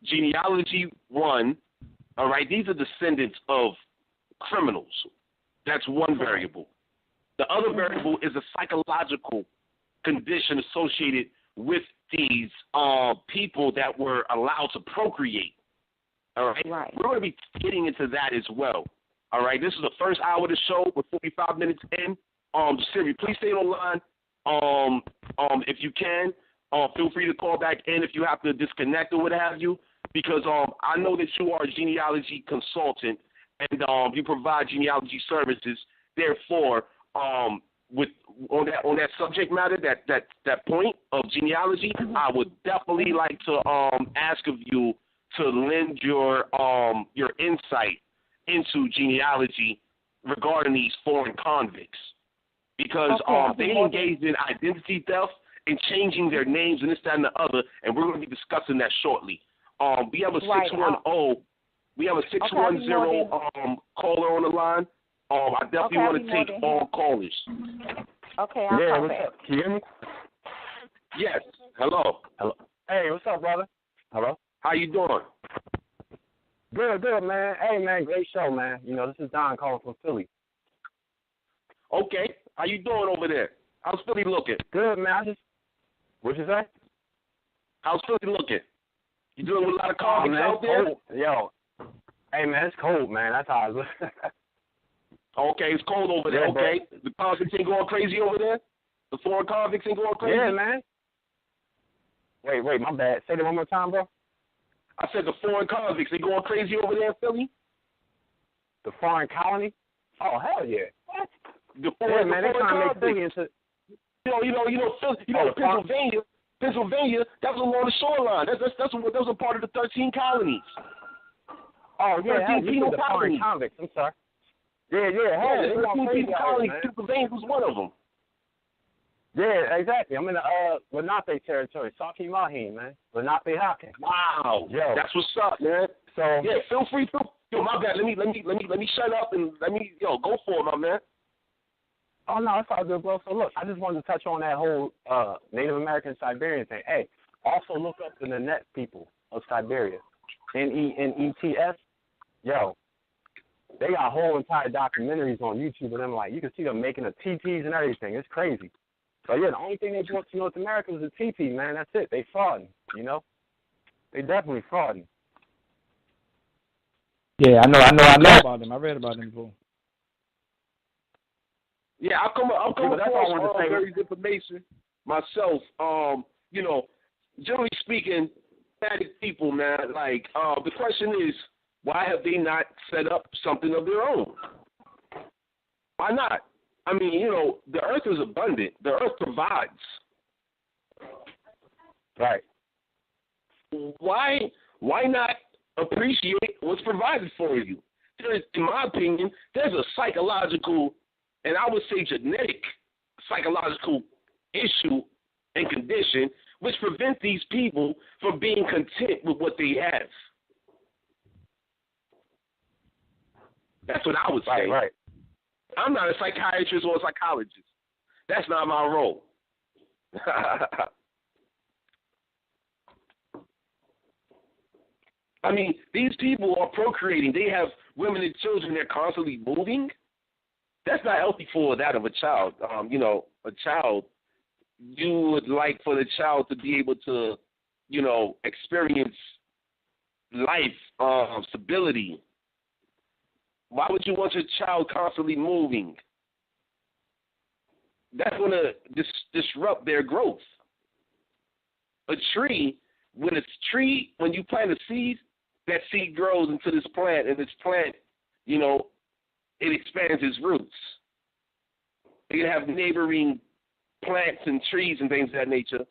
Genealogy 1, all right, these are descendants of criminals. That's one variable. The other variable is a psychological condition associated with these people that were allowed to procreate. All right? We're going to be getting into that as well. All right, this is the first hour of the show. We're 45 minutes in. Siri, please stay on the line. If you can, feel free to call back in if you have to disconnect or what have you, because I know that you are a genealogy consultant and you provide genealogy services. Therefore, on that subject matter, that point of genealogy, I would definitely like to ask of you to lend your insight into genealogy regarding these foreign convicts, because they engaged in identity theft and changing their names and this, that, and the other, and we're going to be discussing that shortly. We have a 610. We have a 610 caller on the line. I definitely want to take all callers. Okay, I'll call what's back. up? Can you hear me? Yes. Hello. Hello. Hey, what's up, brother? Hello. How you doing? Good, man. Hey, man, great show, man. You know, this is Don calling from Philly. Okay. How you doing over there? How's Philly looking? Good, man. What'd you say? How's Philly looking? You dealing with a lot of convicts out there? Cold. Yo. Hey, man, it's cold, man. That's how it's looking. Okay, it's cold over there. Yeah, okay. The convicts ain't going crazy over there? The foreign convicts ain't going crazy? Yeah, man. Wait, my bad. Say that one more time, bro. I said the foreign convicts, they going crazy over there in Philly? The foreign colony? Oh, hell yeah. What? The foreign, man, they're trying to make Philly into... Pennsylvania, that was along the shoreline. That was a part of the 13 colonies. Oh, yeah, 13 penal the foreign colonies. convicts, I'm sorry. Yeah, Yeah, they're 13 crazy penal out colonies, here, man. Pennsylvania was one of them. Yeah, exactly. I'm in the Lenape territory, Saucy Mahine, man. Lenape Hawkins. Wow, yo, that's what's up, man. So yeah, feel free. Yo, my bad. Let me shut up and go for it, my man. Oh no, it's all good, bro. So look, I just wanted to touch on that whole Native American Siberian thing. Hey, also look up the Nanette people of Siberia, Nennets. Yo, they got whole entire documentaries on YouTube of them. Like you can see them making the TTs and everything. It's crazy. So yeah, the only thing they brought to North America was the TT, man. That's it. They frauding, you know. They definitely frauding. Yeah, I know about them. I read about them before. Yeah, I'll come that's all I wanted to across say. various information myself. Generally speaking, static people, man. Like, the question is, why have they not set up something of their own? Why not? I mean, the earth is abundant. The earth provides. Right. Why not appreciate what's provided for you? In my opinion, there's a psychological, and I would say genetic psychological issue and condition which prevent these people from being content with what they have. That's what I would say. Right. I'm not a psychiatrist or a psychologist. That's not my role. I mean, these people are procreating. They have women and children. They're constantly moving. That's not healthy for that of a child. A child, you would like for the child to be able to, experience life, stability. Why would you want your child constantly moving? That's going to disrupt their growth. A tree, when you plant a seed, that seed grows into this plant, and this plant, it expands its roots. You can have neighboring plants and trees and things of that nature.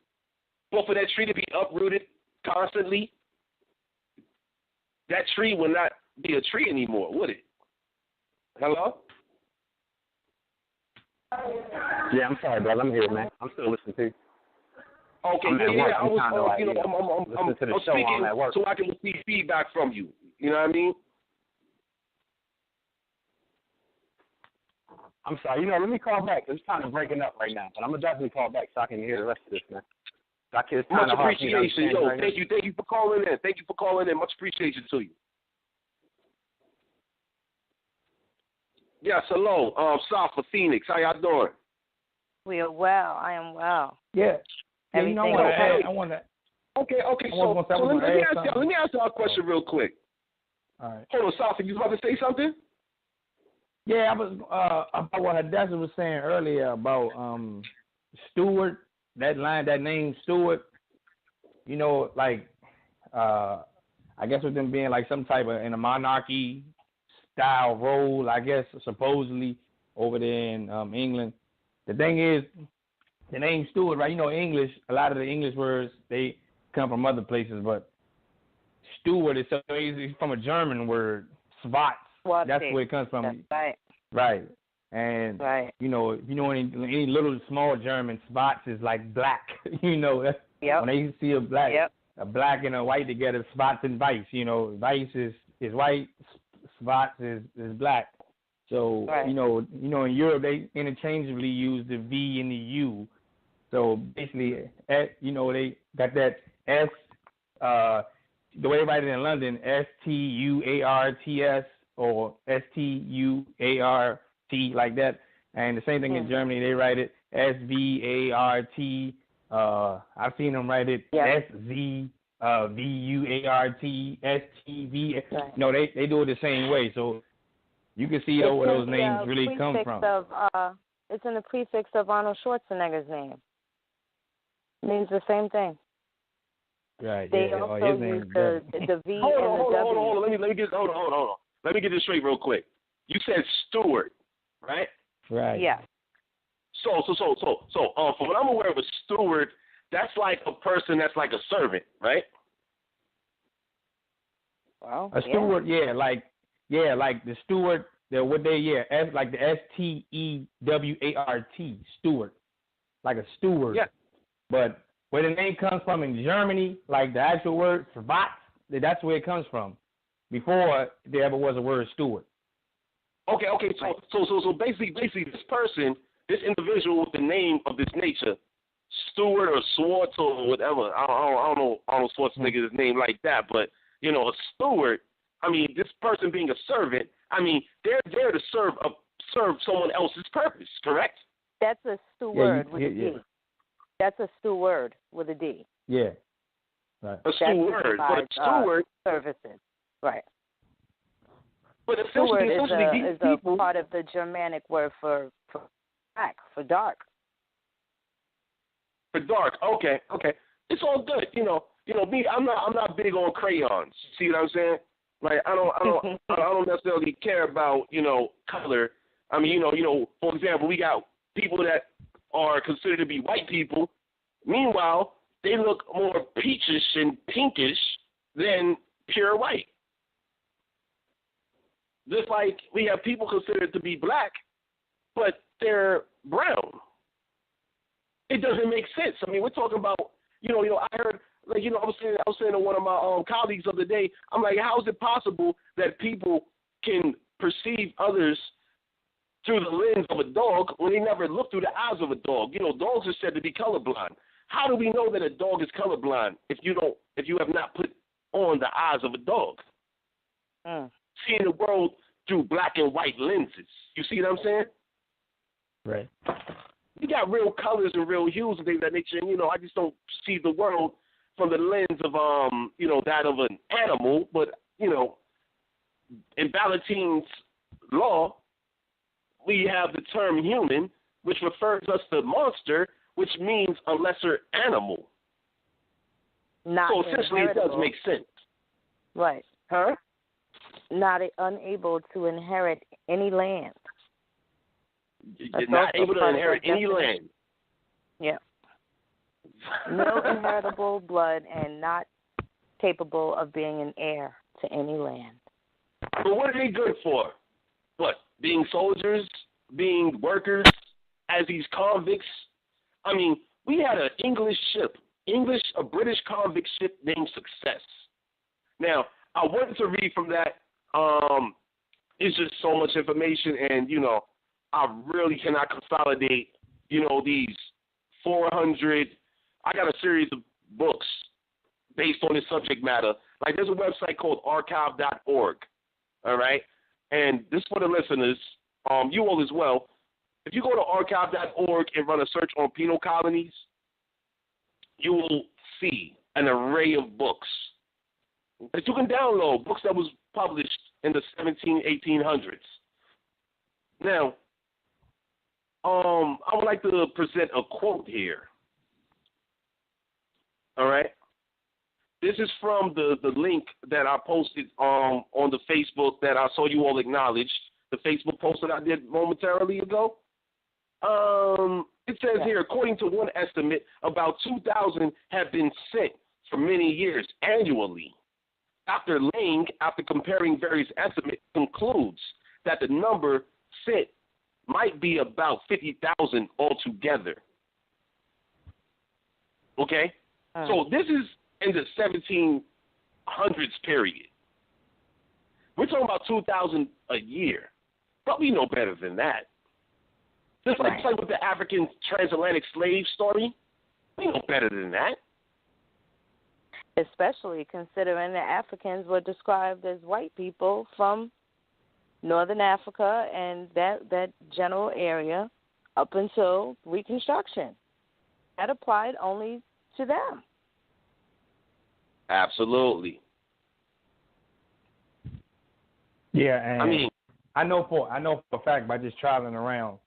But for that tree to be uprooted constantly, that tree will not be a tree anymore, would it? Hello? Yeah, I'm sorry, brother. I'm here, man. I'm still listening to you. Okay, I'm I'm speaking so I can receive feedback from you. You know what I mean? I'm sorry. Let me call back. It's kind of breaking up right now, but I'm gonna definitely call back so I can hear the rest of this, man. Much appreciation, yo. Thank you for calling in. Thank you for calling in. Much appreciation to you. Yes, hello. South of Phoenix. How y'all doing? We are well. I am well. Yeah. Everything I okay? want to. Okay. So let me ask y'all a question real quick. All right. Hold on, South. You was about to say something? Yeah, I was about what Hadassah was saying earlier about Stewart. That name Stewart. I guess with them being like some type of in a monarchy style role, I guess supposedly over there in England. The thing is, the name Stewart, right? English. A lot of the English words they come from other places, but Stewart is so easy from a German word, Swat. That's where it comes from. That's right. Right. And any little small German, spots is like black. Yep. When they see a black and a white together, spots and vice. Vice is white, spots is black. So in Europe they interchangeably use the V and the U. So basically, they got that S. The way they write it in London, STUARTS or STUART like that. And the same thing in Germany, they write it SVART. I've seen them write it SZ. VUART, STV. No, they do it the same way. So you can see where those names really come from. It's in the prefix of Arnold Schwarzenegger's name. It means the same thing. Right. They also use the V and the W. Hold on. Let me get this straight real quick. You said steward, right? Right. Yeah. So, from what I'm aware of, a steward, that's like a person that's like a servant, right? Well, a steward, like the steward, like the STEWART, steward, like a steward. Yeah. But where the name comes from in Germany, like the actual word Schwarz, that's where it comes from. Before there ever was a word steward. Okay. So basically, this person, this individual with the name of this nature, Stewart or Swartz or whatever. I don't know Arnold Schwarzenegger's name like that, but a steward. I mean, this person being a servant. I mean, they're there to serve someone else's purpose. Correct? That's a steward with a D. That's a steward with a D. Yeah. Right. A steward, but a steward services. Right. But steward essentially, is a part of the Germanic word for black, for dark. For dark, okay. It's all good, me. I'm not big on crayons. See what I'm saying? Like I don't necessarily care about color. I mean, for example, we got people that are considered to be white people. Meanwhile, they look more peachish and pinkish than pure white. Just like we have people considered to be black, but they're brown. It doesn't make sense. I mean, we're talking about, I heard, I was saying to one of my colleagues the other day, I'm like, how is it possible that people can perceive others through the lens of a dog when they never look through the eyes of a dog? Dogs are said to be colorblind. How do we know that a dog is colorblind if you have not put on the eyes of a dog? Seeing the world through black and white lenses. You see what I'm saying? Right. You got real colors and real hues and things of that nature, and I just don't see the world from the lens of that of an animal. But in Ballatine's law, we have the term human, which refers us to monster, which means a lesser animal. So essentially, it does make sense. Right. Huh? Not unable to inherit any land. You're not able to inherit any land. Yeah. No inheritable blood and not capable of being an heir to any land. But what are they good for? What? Being soldiers? Being workers? As these convicts? I mean, we had an a British convict ship named Success. Now, I wanted to read from that. It's just so much information, and, I really cannot consolidate, these 400. I got a series of books based on this subject matter. Like, there's a website called archive.org, all right? And this for the listeners, you all as well. If you go to archive.org and run a search on penal colonies, you will see an array of books that you can download, books that was published in the 1800s. Now, I would like to present a quote here. All right? This is from the link that I posted on the Facebook that I saw you all acknowledge, the Facebook post that I did momentarily ago. It says here, according to one estimate, about 2,000 have been sent for many years annually. Dr. Lang, after comparing various estimates, concludes that the number sent might be about 50,000 altogether. Okay? So this is in the 1700s period. We're talking about 2,000 a year. But we know better than that. Just like with the African transatlantic slave story, we know better than that. Especially considering the Africans were described as white people from Northern Africa and that general area up until Reconstruction. That applied only to them. Absolutely. Yeah, and I know for a fact by just traveling around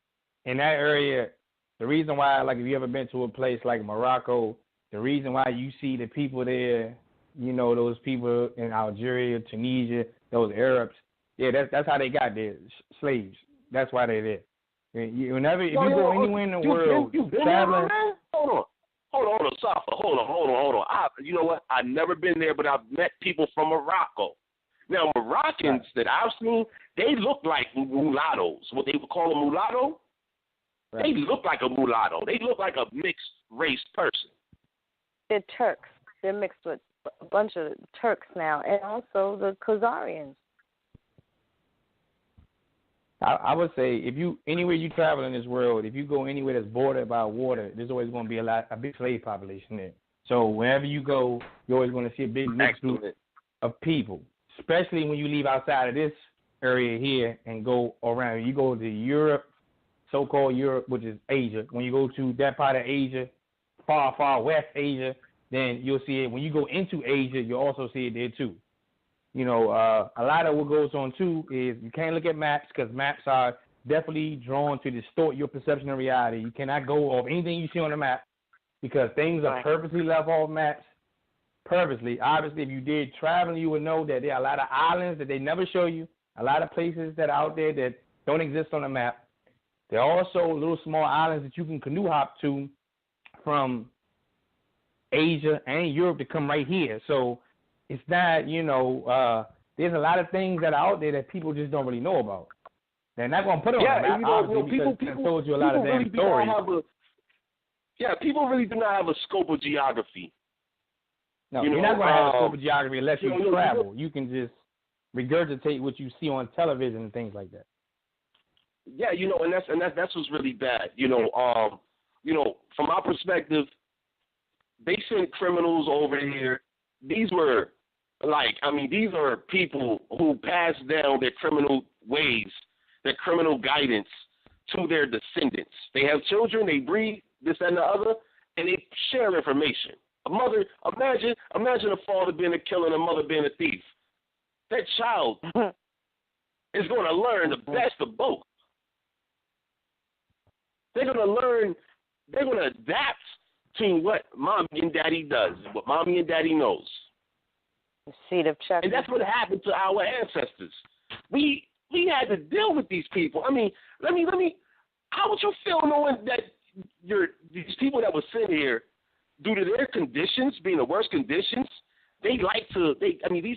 in that area, the reason why, like, if you ever been to a place like Morocco, the reason why you see the people there, you know, those people in Algeria, Tunisia, those Arabs, yeah, that's how they got there, slaves. That's why they're there. If you go anywhere in the world, you been traveling. there, man? Hold on, Safa. Hold on. You know what? I've never been there, but I've met people from Morocco. Now, Moroccans that I've seen, they look like mulattoes. What they would call a mulatto? Right. They look like a mulatto. They look like a mixed race person. They're Turks. They're mixed with a bunch of Turks now, and also the Khazarians. I would say anywhere you travel in this world, if you go anywhere that's bordered by water, there's always going to be a big slave population there. So wherever you go, you're always going to see a big mixed group of people, especially when you leave outside of this area here and go around. You go to Europe, so-called Europe, which is Asia. When you go to that part of Asia, far, far west Asia, then you'll see it. When you go into Asia, you'll also see it there too. You know, a lot of what goes on, too, is you can't look at maps because maps are definitely drawn to distort your perception of reality. You cannot go off anything you see on the map because things are purposely left off maps, purposely. Obviously, if you did traveling, you would know that there are a lot of islands that they never show you, a lot of places that are out there that don't exist on the map. There are also little small islands that you can canoe hop to from Asia and Europe to come right here. So it's not, there's a lot of things that are out there that people just don't really know about. They're not going to put it on the map, obviously, because people told you a lot of damn stories. People really do not have a scope of geography. No, you're not going to have a scope of geography unless you travel. You can just regurgitate what you see on television and things like that. Yeah, and that's what's really bad. From our perspective, they sent criminals over here. These are people who pass down their criminal ways, their criminal guidance to their descendants. They have children, they breed, this and the other, and they share information. Imagine a father being a killer and a mother being a thief. That child is going to learn the best of both. They're going to adapt to what mommy and daddy does, what mommy and daddy knows. Seed of Chuck. And that's what happened to our ancestors. We had to deal with these people. I mean, let me. How would you feel knowing that these people that were sent here, due to their conditions being the worst conditions, these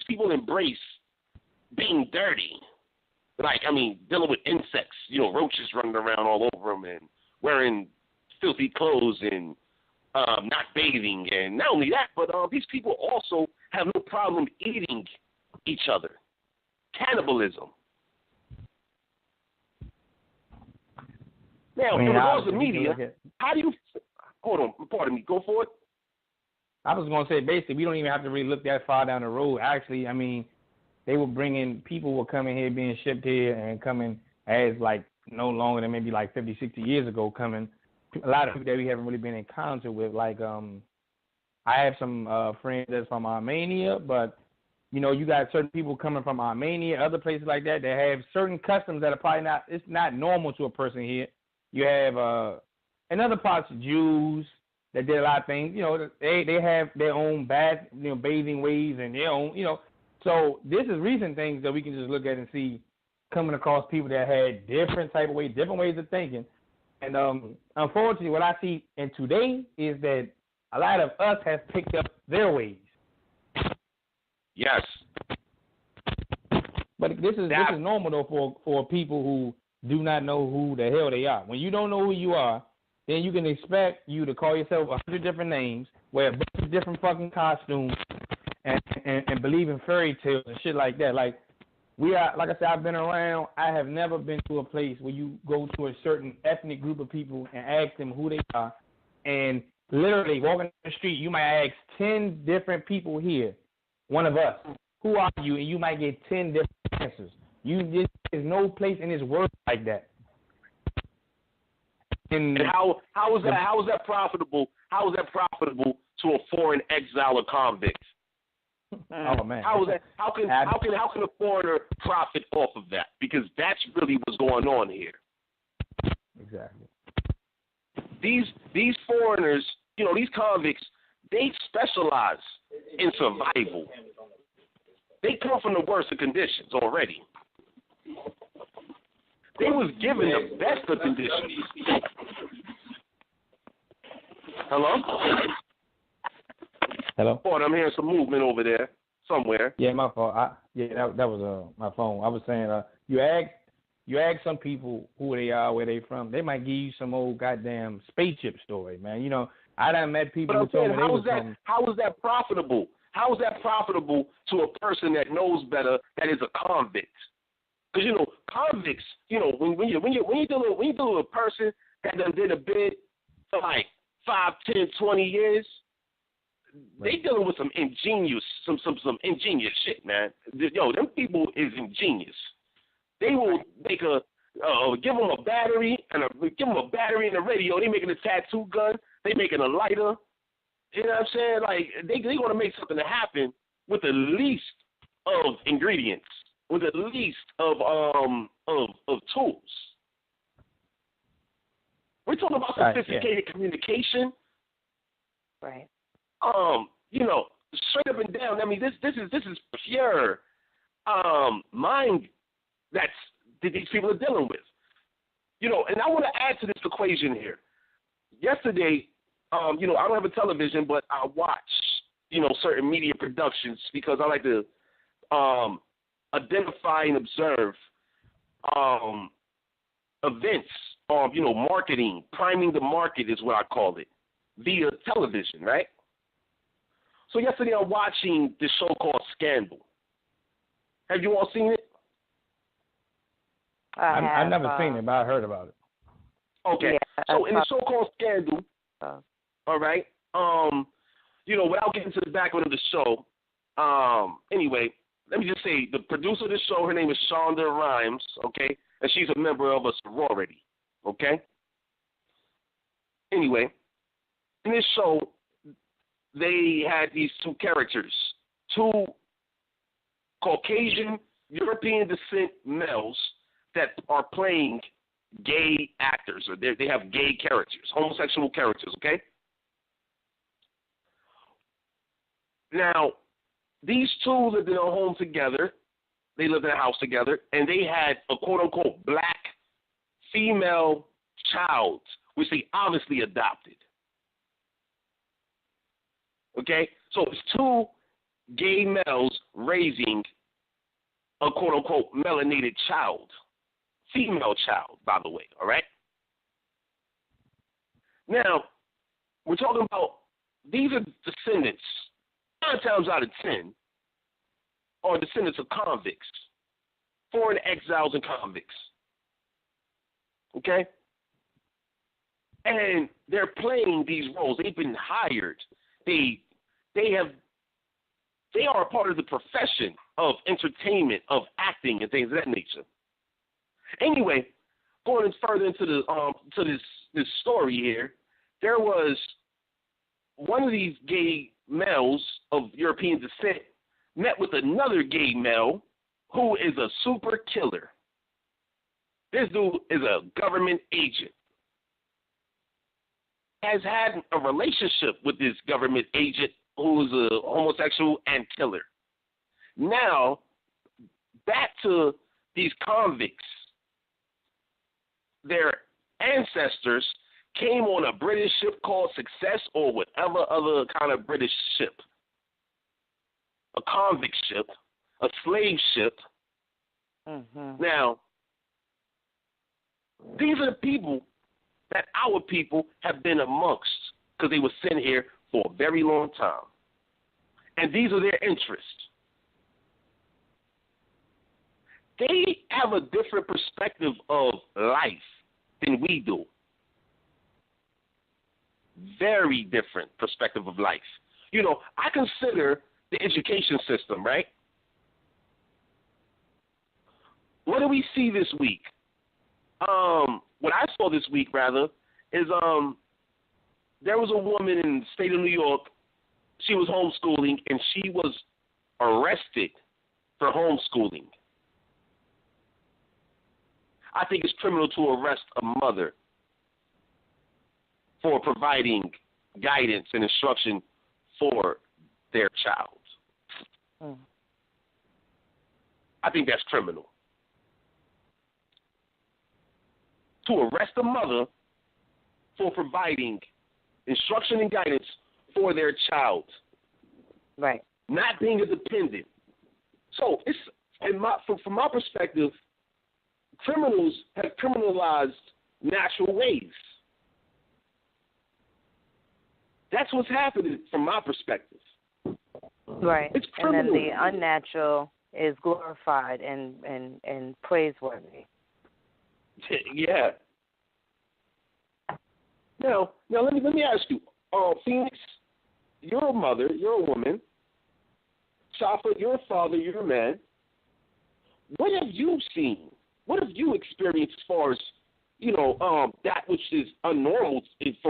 people embrace being dirty. Dealing with insects, roaches running around all over them and wearing filthy clothes and not bathing. And not only that, but these people also have no problem eating each other. Cannibalism. Now, in regards to media, how do you... Hold on, pardon me, go for it. I was going to say, basically, we don't even have to really look that far down the road. Actually, they were people were coming here, being shipped here, and coming as, no longer than maybe 50, 60 years ago, coming. A lot of people that we haven't really been in contact with, I have some friends that's from Armenia, but, you got certain people coming from Armenia, other places like that have certain customs that are probably it's not normal to a person here. You have, in other parts, Jews that did a lot of things, they have their own bathing ways and their own, So this is recent things that we can just look at and see coming across people that had different type of ways, different ways of thinking. And unfortunately, what I see in today is that a lot of us have picked up their ways. Yes. But this is normal though for people who do not know who the hell they are. When you don't know who you are, then you can expect you to call yourself 100 different names, wear a bunch of different fucking costumes, and believe in fairy tales and shit like that. Like I said, I've been around. I have never been to a place where you go to a certain ethnic group of people and ask them who they are, and literally walking the street, you might ask 10 different people here, one of us, who are you, and you might get 10 different answers. There's no place in this world like that. And how is that profitable? How is that profitable to a foreign exile or convict? Oh man! How can a foreigner profit off of that? Because that's really what's going on here. Exactly. These foreigners, these convicts, they specialize in survival. They come from the worst of conditions already. They was given the best of conditions. Hello? Hello? Oh, I'm hearing some movement over there somewhere. Yeah, my fault. That was my phone. I was saying, you ask some people who they are, where they from. They might give you some old goddamn spaceship story, man. I done met people who told me they was from. How is that profitable? How is that profitable to a person that knows better, that is a convict? Because convicts, when you deal with a person that done did a bid for like 5, 10, 20 years, they dealing with some ingenious shit, man. Them people is ingenious. They will make give them a battery and a radio. They making a tattoo gun. They making a lighter. You know what I'm saying? Like they gonna make something happen with the least of ingredients, with the least of tools. We're talking about sophisticated communication. Right. Straight up and down. I mean, this is pure mind that these people are dealing with. And I want to add to this equation here. Yesterday, I don't have a television, but I watch, certain media productions because I like to identify and observe events, marketing, priming the market is what I call it, via television, right? So yesterday I'm watching this show called Scandal. Have you all seen it? I've never seen it, but I heard about it. Okay. Yeah, so in the show called Scandal, all right, without getting to the background of the show, anyway, let me just say the producer of the show, her name is Shonda Rhimes, okay, and she's a member of a sorority, okay? Anyway, in this show, they had these two characters, two Caucasian, European descent males that are playing gay actors, or they have gay characters, homosexual characters, okay? Now, these two lived in a home together. They lived in a house together, and they had a quote-unquote black female child, which they obviously adopted. Okay? So it's two gay males raising a quote-unquote melanated child. Female child, by the way, all right? Now, we're talking about these are descendants, 9 times out of 10, are descendants of convicts, foreign exiles and convicts. Okay? And they're playing these roles. They've been hired. They are a part of the profession of entertainment, of acting, and things of that nature. Anyway, going further into the to this story here, there was one of these gay males of European descent met with another gay male who is a super killer. This dude is a government agent. Has had a relationship with this government agent who is a homosexual and killer. Now, back to these convicts. Their ancestors came on a British ship called Success or whatever other kind of British ship. A convict ship, a slave ship. Mm-hmm. Now, These are the people that our people have been amongst because they were sent here for a very long time. And these are their interests. They have a different perspective of life than we do. Very different perspective of life. You know, I consider the education system, right? What do we see this week? What I saw this week, rather, is there was a woman in the state of New York. She was homeschooling, and she was arrested for homeschooling. I think it's criminal to arrest a mother for providing guidance and instruction for their child. I think that's criminal. To arrest a mother for providing instruction and guidance for their child. Right. Not being a dependent. So it's from my perspective, criminals have criminalized natural ways. That's what's happening from my perspective. Right. It's and then criminal. the unnatural is glorified and praiseworthy. Yeah. Now let me ask you, Phoenix, you're a mother, you're a woman. Shafa, you're a father, you're a man. What have you seen? What have you experienced as far as, that which is unnormal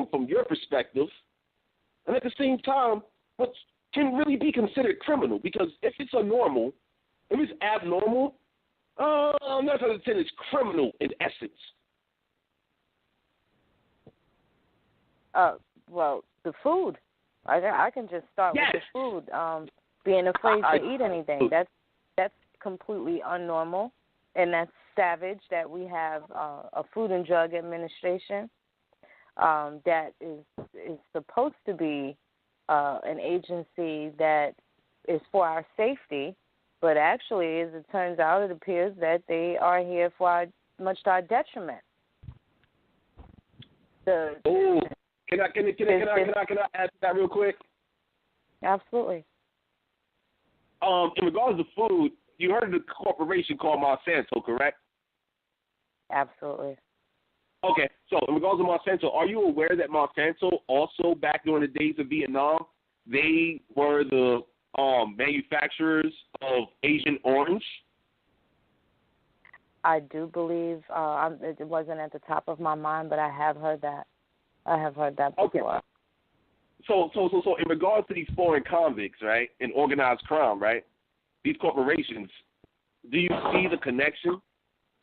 from your perspective? And at the same time, what can really be considered criminal? Because if it's abnormal, if it's abnormal, I'm not going to say it's criminal in essence. Well, the food. I can just start with the food. Being afraid to eat anything. That's completely unnormal, and that's savage. That we have a Food and Drug Administration that is supposed to be an agency that is for our safety, but actually, as it turns out, it appears that they are here for much to our detriment. Can I add to that real quick? Absolutely. In regards to food, you heard of the corporation called Monsanto, correct? Absolutely. Okay, so in regards to Monsanto, are you aware that Monsanto also, back during the days of Vietnam, they were the manufacturers of Agent Orange? I do believe it wasn't at the top of my mind, but I have heard that. I have heard that before. Okay. So in regards to these foreign convicts, right, and organized crime, right, these corporations, do you see the connection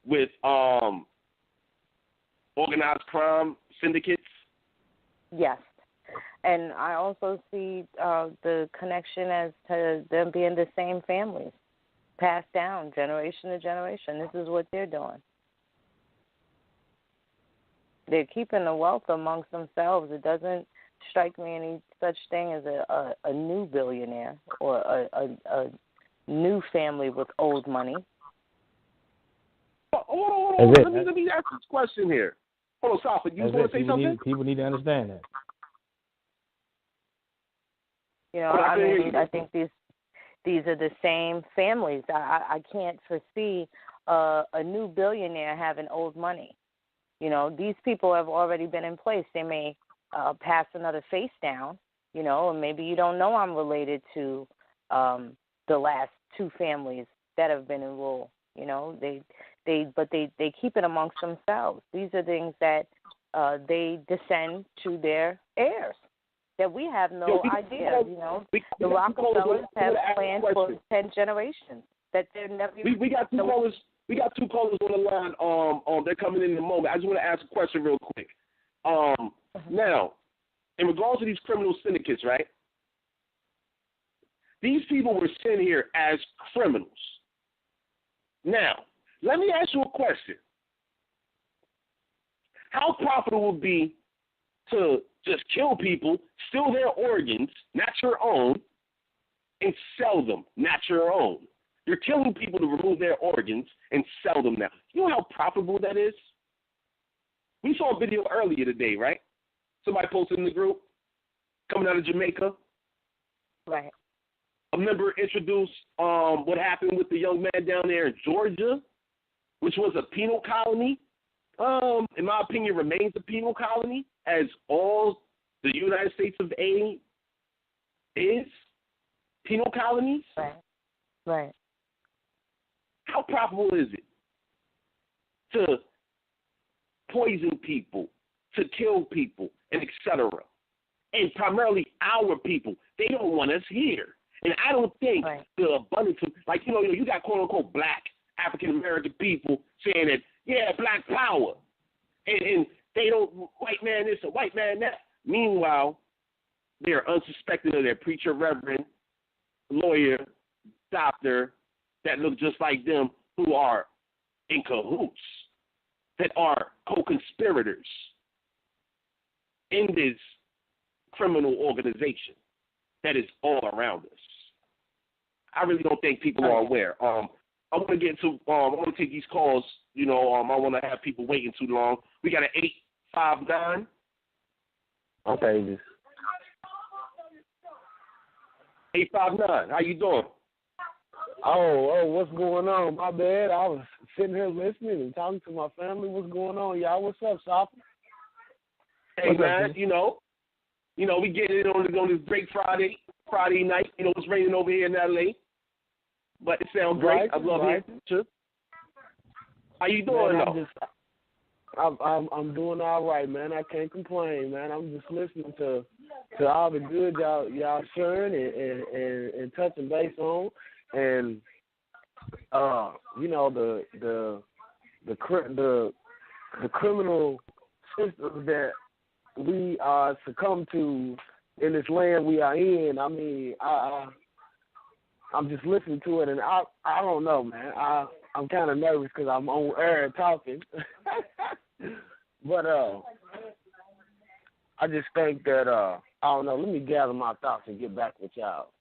with organized crime syndicates? Yes. And I also see the connection as to them being the same families, passed down generation to generation. This is what they're doing. They're keeping the wealth amongst themselves. It doesn't strike me any such thing as a new billionaire or a new family with old money. Hold on. Let me ask this question here. Hold on, Safa, you want to say something? People need to understand that. I think these are the same families. I can't foresee a new billionaire having old money. These people have already been in place. They may pass another face down, and maybe you don't know I'm related to the last two families that have been in rule. They keep it amongst themselves. These are things that they descend to their heirs that we have no idea. The Rockefellers have planned for 10 generations that they're never. We got two callers. We got two callers on the line. They're coming in a moment. I just want to ask a question real quick. Now, in regards to these criminal syndicates, right? These people were sent here as criminals. Now, let me ask you a question. How profitable would it be to just kill people, steal their organs, not your own, and sell them, not your own? You're killing people to remove their organs and sell them now. You know how profitable that is? We saw a video earlier today, right? Somebody posted in the group coming out of Jamaica. Right. A member introduced what happened with the young man down there in Georgia, which was a penal colony. In my opinion, remains a penal colony, as all the United States of A is penal colonies. Right. Right. How profitable is it to poison people, to kill people, and etc.? And primarily our people. They don't want us here. And I don't think the abundance of, like, you got quote-unquote black African-American people saying that, yeah, black power. And they don't, white man this or white man that. Meanwhile, they are unsuspecting of their preacher, reverend, lawyer, doctor that look just like them, who are in cahoots, that are co-conspirators in this criminal organization that is all around us. I really don't think people are aware. I want to get to. I want to take these calls. I want to have people waiting too long. We got an 859. Okay, this 859. How you doing? Oh, what's going on? My bad. I was sitting here listening and talking to my family. What's going on, y'all? What's up, Shop? Hey, man. We get it on this great Friday night. It's raining over here in L.A., but it sounds great. I love it. How you doing, though? I'm doing all right, man. I can't complain, man. I'm just listening to all the good y'all sharing and touching base on, and the criminal systems that we are succumb to in this land we are in. I mean, I'm just listening to it, and I don't know, man. I'm kind of nervous because I'm on air talking, but I just think that I don't know. Let me gather my thoughts and get back with y'all.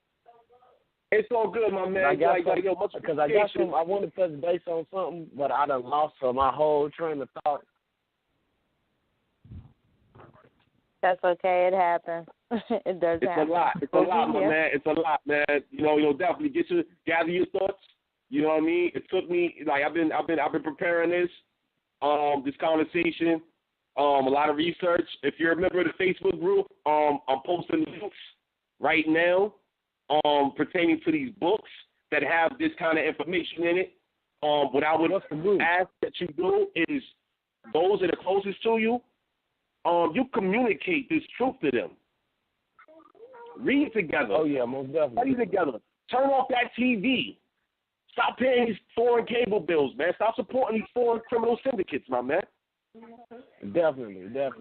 It's all good, my man. Because I want to touch base on something, but I done lost my whole train of thought. That's okay. It happens. It does happen. It's a lot, my man. It's a lot, man. Definitely gather your thoughts. You know what I mean? It took me I've been preparing this conversation, a lot of research. If you're a member of the Facebook group, I'm posting links right now pertaining to these books that have this kind of information in it. What I would ask that you do is those that are closest to you, you communicate this truth to them. Read together. Oh, yeah, most definitely. Study together. Turn off that TV. Stop paying these foreign cable bills, man. Stop supporting these foreign criminal syndicates, my man. Definitely. And that's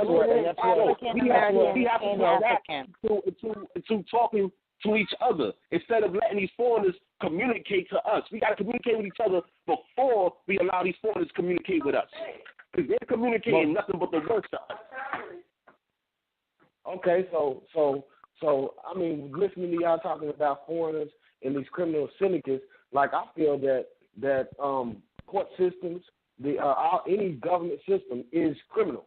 what we have to go back to talking to each other instead of letting these foreigners communicate to us. We got to communicate with each other before we allow these foreigners to communicate with us. Because they're communicating nothing but the worst to us. Okay, so I mean, listening to y'all talking about foreigners and these criminal syndicates, like I feel that court systems, any government system is criminal.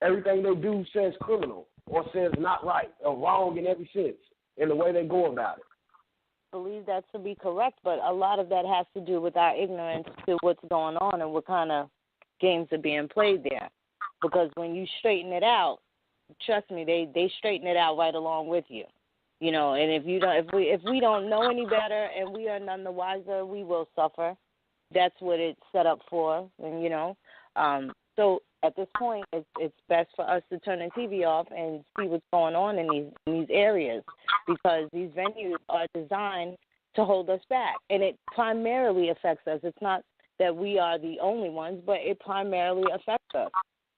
Everything they do says criminal or says not right or wrong in every sense in the way they go about it. I believe that to be correct, but a lot of that has to do with our ignorance to what's going on and what kind of games are being played there. Because when you straighten it out, trust me, they straighten it out right along with you. And if we don't know any better and we are none the wiser, we will suffer. That's what it's set up for. And so at this point, it's best for us to turn the TV off and see what's going on in these areas, because these venues are designed to hold us back, and it primarily affects us. It's not that we are the only ones, but it primarily affects us,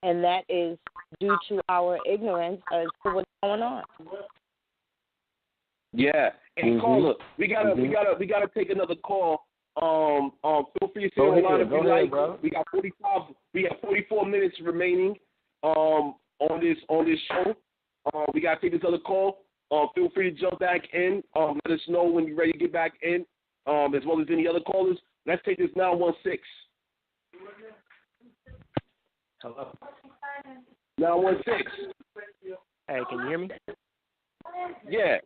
and that is due to our ignorance as to what's going on. Yeah, and caller, we gotta take another call. Feel free to stay online if you like. Bro. We got 44 minutes remaining on this show. We gotta take this other call. Feel free to jump back in. Let us know when you're ready to get back in, as well as any other callers. Let's take this 916. Hello. 916. Hey, can you hear me? Yeah.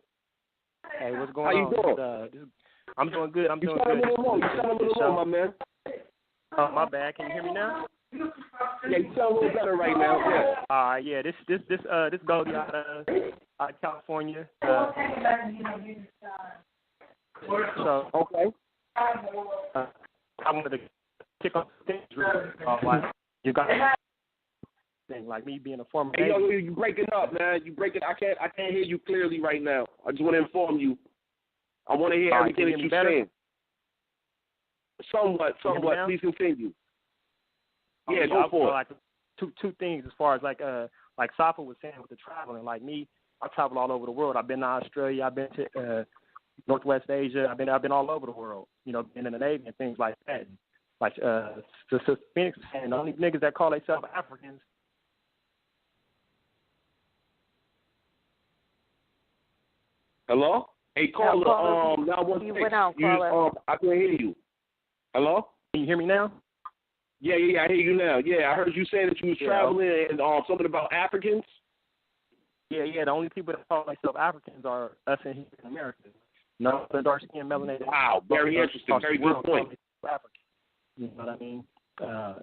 Hey, what's going How you on? doing? I'm doing good. I'm doing You sound good. a little low. You sound a little low, my man. Oh, my bad. Can you hear me now? Yeah, you sound a little better right now. Yeah. All right. Yeah. This Goldie out of California. So okay. I wanted to kick off things really. Like you got thing like me being a former. Hey, yo, you breaking up, man. You breaking. I can't hear you clearly right now. I just want to inform you. I want to hear everything that you're saying. Somewhat. Please continue. Yeah, go for it. Like two things as far as like Safa was saying with the traveling. Like me, I travel all over the world. I've been to Australia. I've been to Northwest Asia. I've been all over the world. You know, been in the Navy and things like that. Like Sister Phoenix was saying, the only niggas that call themselves Africans. Hello? Hey, caller. You went out, caller. I can hear you. Hello? Can you hear me now? Yeah, I hear you now. Yeah, I heard you saying that you was traveling and something about Africans. Yeah. The only people that call themselves Africans are us and here in America. No, the dark skin melanated. Wow, very interesting. Very good point. African. You know what I mean? I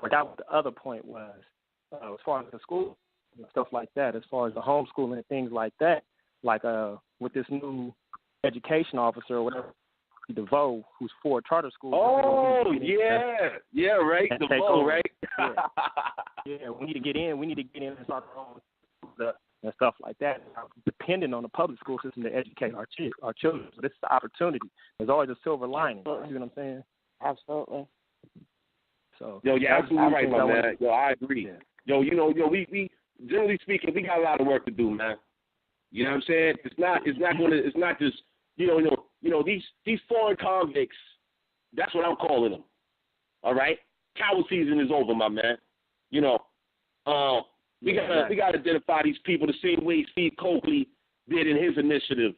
forgot what the other point was. As far as the school and stuff like that, as far as the homeschooling and things like that, like with this new education officer or whatever, DeVoe, who's for charter schools. Oh, yeah, right, DeVoe, right? Yeah, we need to get in. We need to get in and start our own schools and stuff like that. Depending on the public school system to educate our children. So this is the opportunity. There's always a silver lining. You see what I'm saying? Absolutely. So you're absolutely right, my man. Yo, I agree. Yeah. We generally speaking, we got a lot of work to do, man. You know what I'm saying? It's not just these foreign convicts. That's what I'm calling them. All right, coward season is over, my man. We gotta identify these people the same way Steve Coakley did in his initiative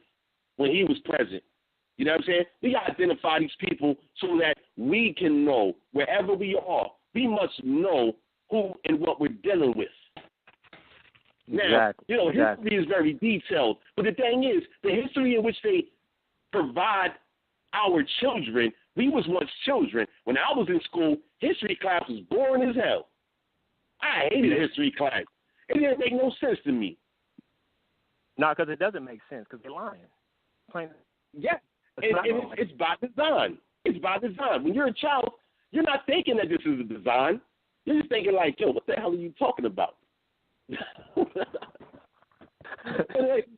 when he was president. You know what I'm saying? We gotta identify these people so that we can know wherever we are. We must know who and what we're dealing with. Now, history is very detailed, but the thing is, the history in which they provide our children, we was once children. When I was in school, history class was boring as hell. I hated history class. It didn't make no sense to me. No, because it doesn't make sense, because they're lying. Yeah, it's by design. It's by design. When you're a child, you're not thinking that this is a design. You're just thinking like, yo, what the hell are you talking about?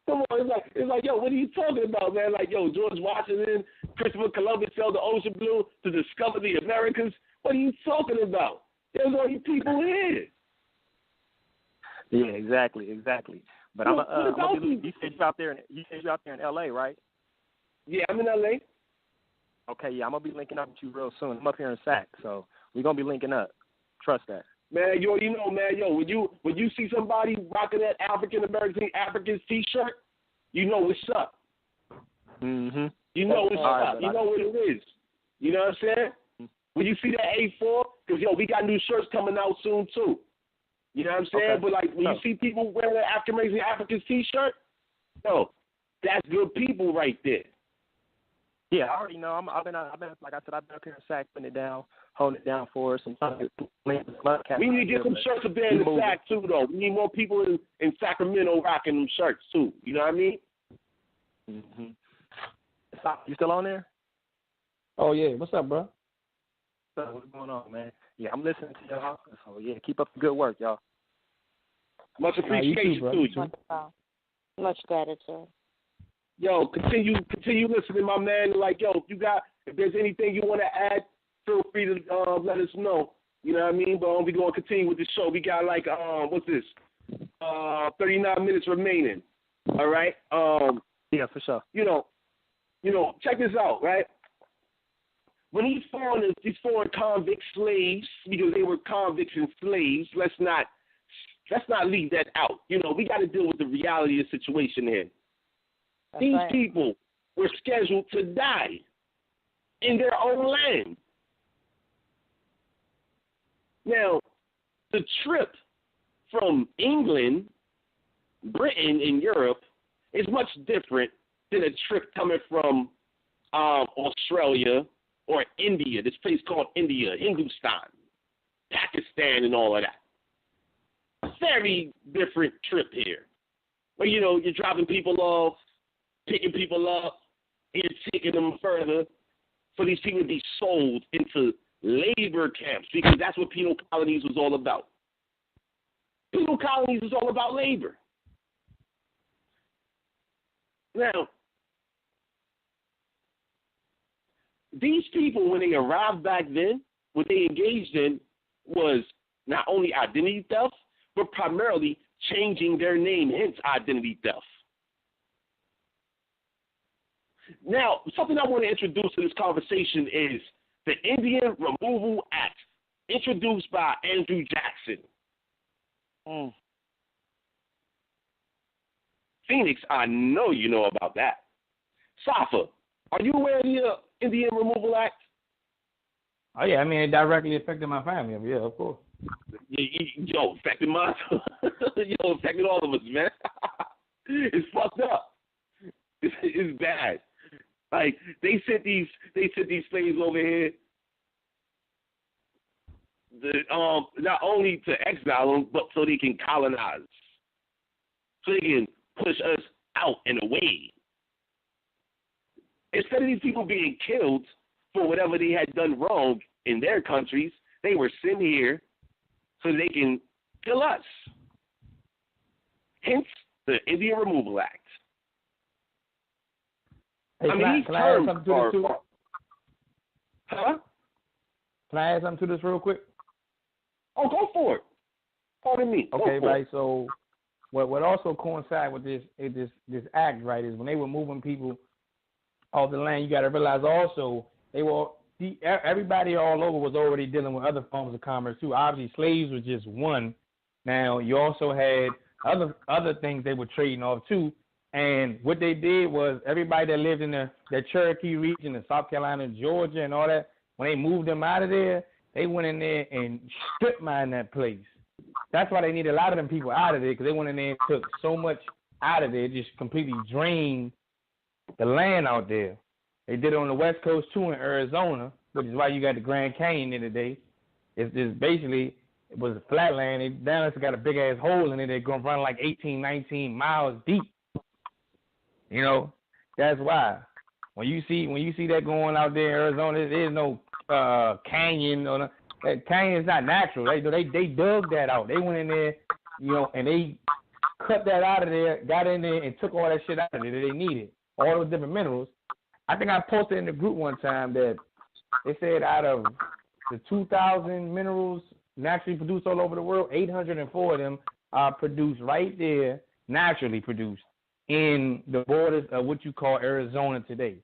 Come on, it's like, yo, what are you talking about, man? Like, yo, George Washington, Christopher Columbus sailed the ocean blue to discover the Americas. What are you talking about? There's only people here. Yeah, exactly. But you said you're out there in L.A., right? Yeah, I'm in L.A. Okay, yeah, I'm gonna be linking up with you real soon. I'm up here in Sac, so we're gonna be linking up. Trust that. Man, when you see somebody rocking that Africans T-shirt, you know what's up. Mhm. You know what's up. You know what it is. You know what I'm saying? When you see that A4, because we got new shirts coming out soon too. You know what I'm saying? Okay. But like when you see people wearing that Africans T-shirt, that's good people right there. Yeah, I already know. I've been like I said, I've been up here in Sac putting it down, holding it down for us. We need to get some shirts up there in the Sac too, though. We need more people in Sacramento rocking them shirts too. You know what I mean? Mhm. You still on there? Oh yeah. What's up, bro? What's going on, man? Yeah, I'm listening to y'all. So yeah, keep up the good work, y'all. Much appreciation to you. Much gratitude. Yo, continue listening, my man. Like, yo, if there's anything you want to add, feel free to let us know. You know what I mean? But we're going to continue with the show. We got like, what's this? 39 minutes remaining. All right? Yeah, for sure. Check this out, right? When these foreign convict slaves, because they were convicts and slaves, let's not leave that out. We got to deal with the reality of the situation here. These people were scheduled to die in their own land. Now, the trip from England, Britain, and Europe is much different than a trip coming from Australia or India, this place called India, Hindustan, Pakistan, and all of that. Very different trip here. Where, you're dropping people off, picking people up, and you're taking them further for these people to be sold into labor camps, because that's what penal colonies was all about. Penal colonies was all about labor. Now, these people, when they arrived back then, what they engaged in was not only identity theft, but primarily changing their name, hence identity theft. Now, something I want to introduce to this conversation is the Indian Removal Act, introduced by Andrew Jackson. Phoenix, I know you know about that. Safa, are you aware of the Indian Removal Act? Oh, yeah, I mean, it directly affected my family. Yeah, of course. Yo, affected mine. Yo, affected all of us, man. It's fucked up. It's bad. Like, they sent these slaves over here not only to exile them, but so they can colonize. So they can push us out and away. Instead of these people being killed for whatever they had done wrong in their countries, they were sent here so they can kill us. Hence the Indian Removal Act. Hey, can I add something to this too? Huh? Can I add something to this real quick? Oh, go for it. Pardon me. Okay, right. So, what also coincides with this act, right, is when they were moving people off the land, you got to realize also everybody all over was already dealing with other forms of commerce too. Obviously, slaves was just one. Now, you also had other things they were trading off too. And what they did was everybody that lived in the Cherokee region in South Carolina, Georgia, and all that, when they moved them out of there, they went in there and strip mined that place. That's why they needed a lot of them people out of there, because they went in there and took so much out of there, just completely drained the land out there. They did it on the West Coast too in Arizona, which is why you got the Grand Canyon in today. It's basically, it was a flat land. It's got a big ass hole in it. They're going to run like 18, 19 miles deep. That's why. When you see that going out there in Arizona, there's no canyon or that canyon is not natural. They dug that out. They went in there, and they cut that out of there, got in there and took all that shit out of there that they needed, all those different minerals. I think I posted in the group one time that they said out of the 2,000 minerals naturally produced all over the world, 804 of them are produced right there, naturally produced in the borders of what you call Arizona today.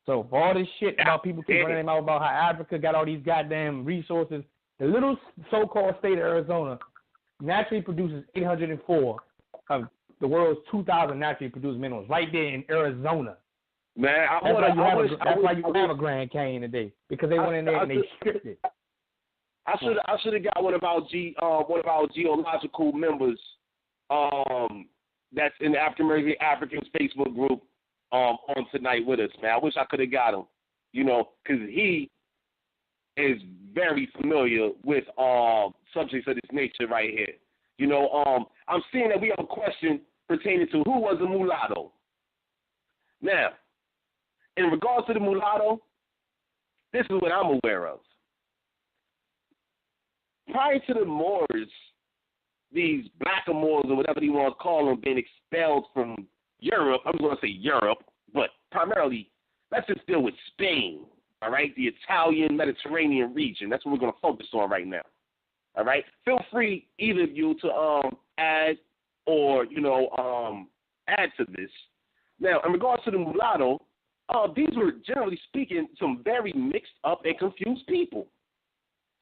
So for all this shit about people keep running their mouth about how Africa got all these goddamn resources, the little so-called state of Arizona naturally produces 804 of the world's 2,000 naturally produced minerals right there in Arizona. Man, that's why you have a Grand Canyon today, because they went in there and they stripped it. I should have got one of our geological members that's in the Africans Facebook group on tonight with us, man. I wish I could have got him, because he is very familiar with subjects of this nature right here. I'm seeing that we have a question pertaining to who was a mulatto. Now, in regards to the mulatto, this is what I'm aware of. Prior to the Moors, these blackamoors or whatever you want to call them, being expelled from Europe, I'm going to say Europe, but primarily, let's just deal with Spain, all right? The Italian Mediterranean region. That's what we're going to focus on right now, all right? Feel free, either of you, to add or, add to this. Now, in regards to the mulatto, these were, generally speaking, some very mixed up and confused people,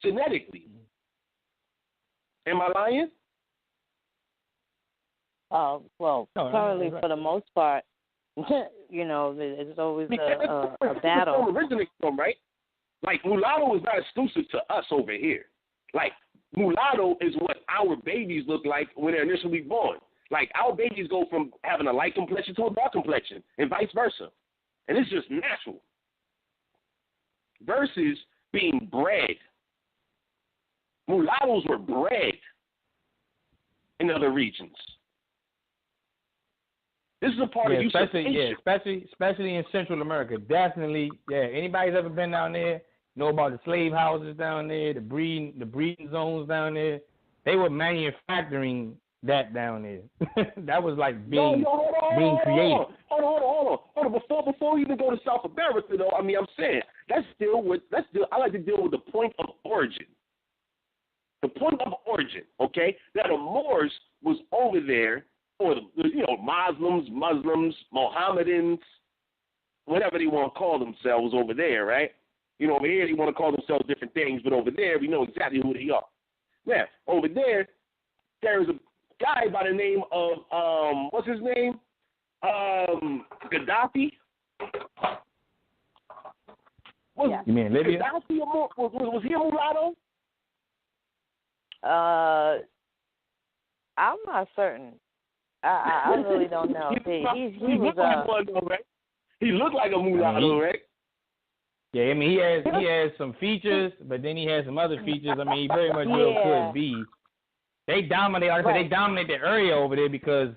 genetically. Am I lying? Currently, for the most part, it's always a battle. Originates from, right? Like, mulatto is not exclusive to us over here. Like, mulatto is what our babies look like when they're initially born. Like, our babies go from having a light complexion to a dark complexion, and vice versa. And it's just natural. Versus being bred. Mulattoes were bred in other regions. This is a part of usurpation. Especially in Central America. Definitely, yeah. Anybody's ever been down there, know about the slave houses down there, the breeding zones down there. They were manufacturing that down there. That was like being created. Hold on. Before we even go to South America, though, I mean, I'm saying I like to deal with the point of origin. The point of origin, okay? Now the Moors was over there, or Muslims, Mohammedans, whatever they want to call themselves over there, right? Over here they want to call themselves different things, but over there we know exactly who they are. Now, over there is a guy by the name of what's his name? Gaddafi. You mean Libya? Gaddafi was he a mulatto? I'm not certain. I really don't know. He looked like a mulatto, right? Yeah, I mean he has some features, but then he has some other features. I mean, he very much well could be. They dominate. Like I said, they dominate the area over there because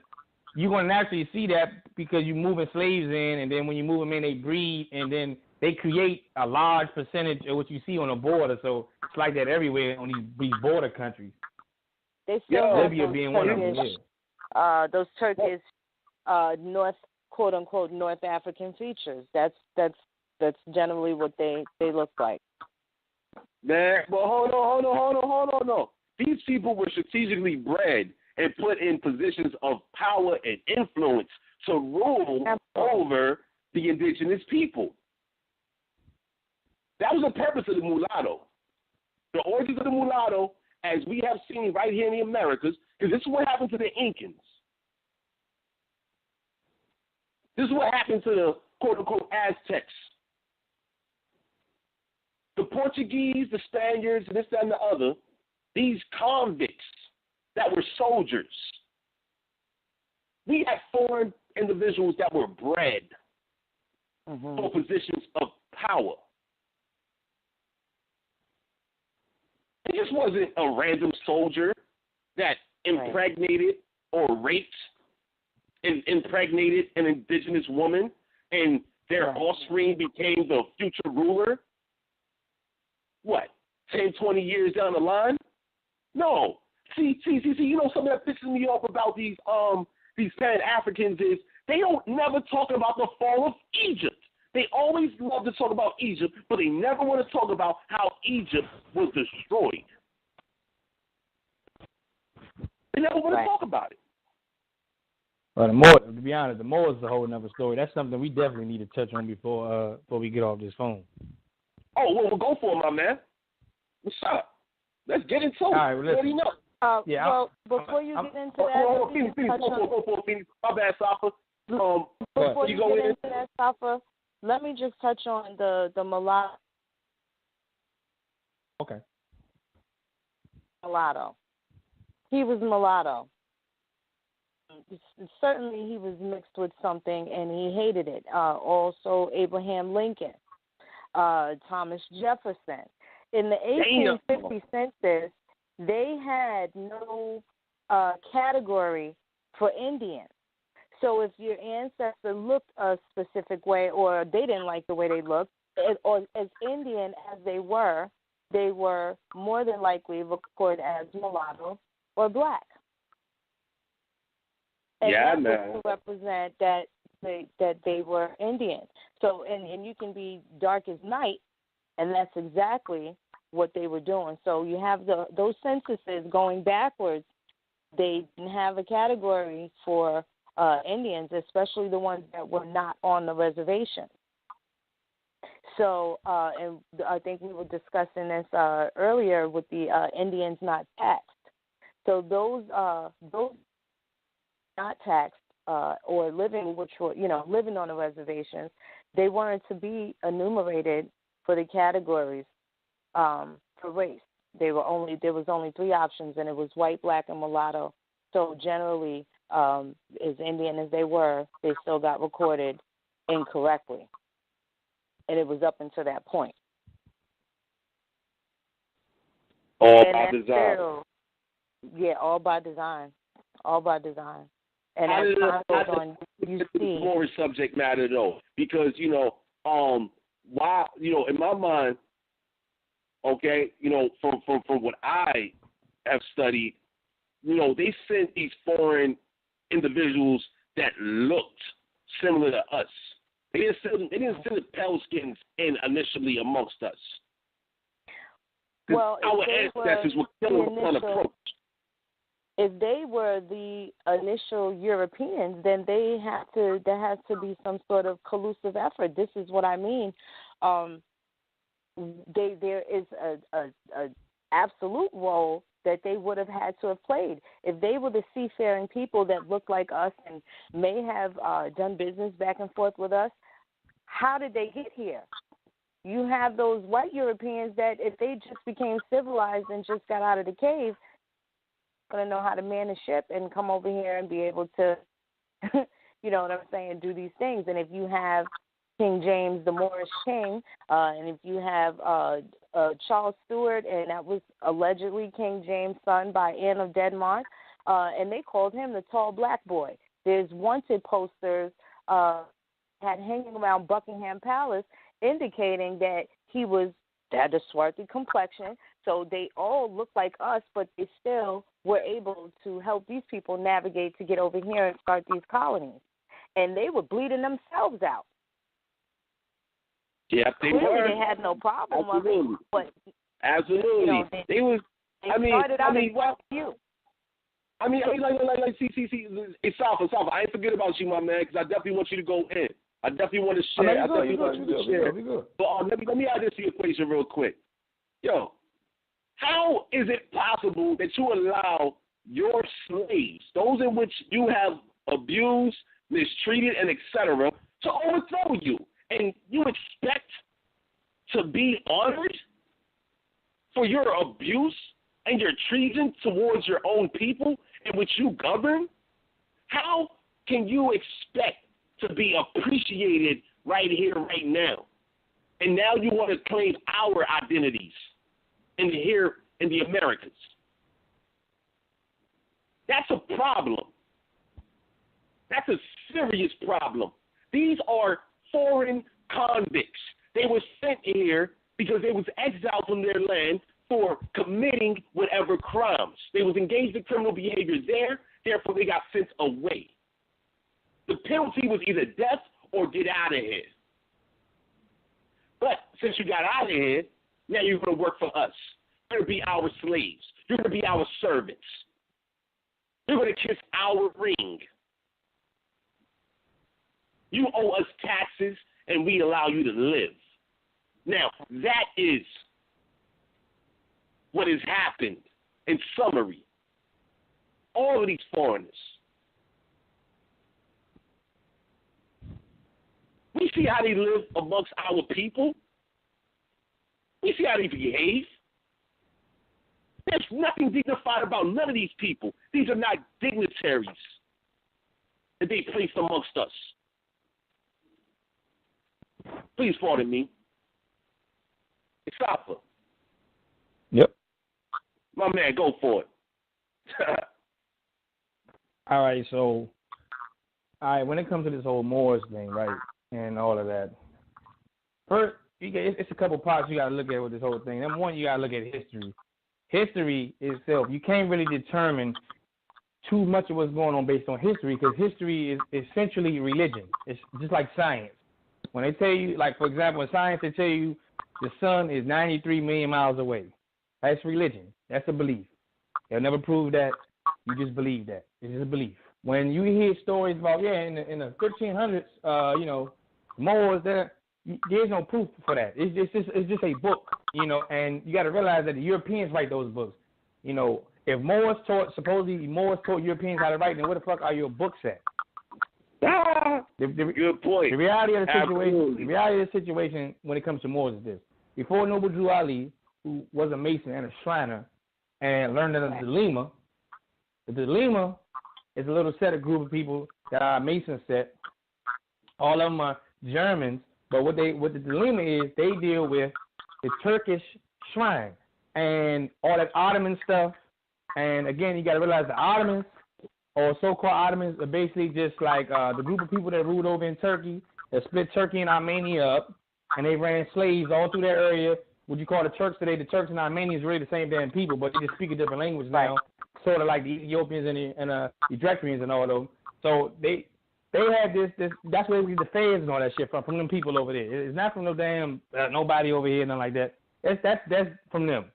you're going to naturally see that because you're moving slaves in, and then when you move them in, they breed, and then they create a large percentage of what you see on the border. So it's like that everywhere on these border countries. They still Libya being one of them. Yeah. Those Turkish North, quote unquote, North African features. That's generally what they look like. Man, but hold on. These people were strategically bred and put in positions of power and influence to rule over the indigenous people. That was the purpose of the mulatto. The origins of the mulatto, as we have seen right here in the Americas, because this is what happened to the Incans. This is what happened to the quote-unquote Aztecs. The Portuguese, the Spaniards, this, that, and the other, these convicts that were soldiers. We had foreign individuals that were bred for positions of power. It just wasn't a random soldier that impregnated or raped and impregnated an indigenous woman and their offspring became the future ruler. What, 10, 20 years down the line? No. See, you know something that pisses me off about these Pan-Africans is they don't never talk about the fall of Egypt. They always love to talk about Egypt, but they never want to talk about how Egypt was destroyed. They never want to talk about it. Well, to be honest, the Moors is a whole other story. That's something we definitely need to touch on before we get off this phone. Oh, well, we'll go for it, my man. What's up? Let's get into it. All right, well, what do you know? Well, before you get into that, Phoenix. My bad, Safa. Before you get into that, Safa, let me just touch on the mulatto. Okay. Mulatto. He was mulatto. Certainly, he was mixed with something, and he hated it. Also, Abraham Lincoln, Thomas Jefferson. In the 1850 census, they had no category for Indians. So if your ancestor looked a specific way or they didn't like the way they looked, or as Indian as they were more than likely recorded as mulatto or black. And that was to represent that they were Indian. So, and you can be dark as night, and that's exactly what they were doing. So you have those censuses going backwards. They didn't have a category for Indians, especially the ones that were not on the reservation. So, and I think we were discussing this earlier with the Indians not taxed. So those not taxed or living, which were living on the reservations, they weren't to be enumerated for the categories for race. there was only 3 options, and it was white, black, and mulatto. So generally, as Indian as they were, they still got recorded incorrectly, and it was up until that point. All and by design. Still, yeah, all by design. All by design. And I as didn't time know- goes on, you see. More subject matter though, because why in my mind, okay, from what I have studied, they sent these foreign individuals that looked similar to us. They didn't send the pale skins in initially amongst us. Well, our ancestors were killing upon approach. If they were the initial Europeans, then there has to be some sort of collusive effort. This is what I mean. There is a absolute role that they would have had to have played. If they were the seafaring people that looked like us and may have done business back and forth with us, how did they get here? You have those white Europeans that if they just became civilized and just got out of the cave, going to know how to man a ship and come over here and be able to, you know what I'm saying, do these things. And if you have King James, the Moorish king, and if you have Charles Stewart, and that was allegedly King James' son by Anne of Denmark, and they called him the tall black boy. There's wanted posters had hanging around Buckingham Palace indicating that he had a swarthy complexion, so they all look like us, but they still were able to help these people navigate to get over here and start these colonies. And they were bleeding themselves out. Yeah, they Clearly were. They had no problem Absolutely. with it, but Absolutely. they started out as well, you. See, it's Safa. I ain't forget about you, my man, because I definitely want you to go in. I definitely want to share. I definitely want you to share. But let me add this to your equation real quick. Yo, how is it possible that you allow your slaves, those in which you have abused, mistreated, and etc., to overthrow you, and you expect to be honored for your abuse and your treason towards your own people in which you govern? How can you expect to be appreciated right here, right now? And now you want to claim our identities here in the Americas. That's a problem. That's a serious problem. These are foreign convicts. They were sent here because they was exiled from their land for committing whatever crimes. They was engaged in criminal behavior there, therefore they got sent away. The penalty was either death or get out of here. But since you got out of here, now you're going to work for us. You're going to be our slaves. You're going to be our servants. You're going to kiss our ring. You owe us taxes, and we allow you to live. Now, that is what has happened in summary. All of these foreigners. We see how they live amongst our people. We see how they behave. There's nothing dignified about none of these people. These are not dignitaries that they place amongst us. Please pardon me. It's Safa. Yep. My man, go for it. All right, so when it comes to this whole Moors thing, right, and all of that, first, it's a couple parts you got to look at with this whole thing. Number one, you got to look at history. History itself, you can't really determine too much of what's going on based on history, because history is essentially religion. It's just like science. When they tell you, like, for example, in science, they tell you the sun is 93 million miles away. That's religion. That's a belief. They'll never prove that. You just believe that. It's just a belief. When you hear stories about, in the 1300s, Moors, there's no proof for that. It's just a book, and you got to realize that the Europeans write those books. If supposedly Moors taught Europeans how to write, then where the fuck are your books at? Good point. The reality of the situation when it comes to Moors is this. Before Noble Drew Ali, who was a Mason and a Shriner and learned the Delima. The Delima is a little set of group of people that are a Mason set. All of them are Germans, but what the Delima is, they deal with the Turkish shrine and all that Ottoman stuff. And again, you got to realize the Ottomans, or so-called Ottomans, are basically just like the group of people that ruled over in Turkey, that split Turkey and Armenia up, and they ran slaves all through that area. What you call the Turks today, the Turks and Armenians really the same damn people, but they just speak a different language now, sort of like the Ethiopians and the Eritreans and all of them. So they had this. That's where we get the feds and all that shit from them people over there. It's not from no damn nobody over here, nothing like that. That's from them.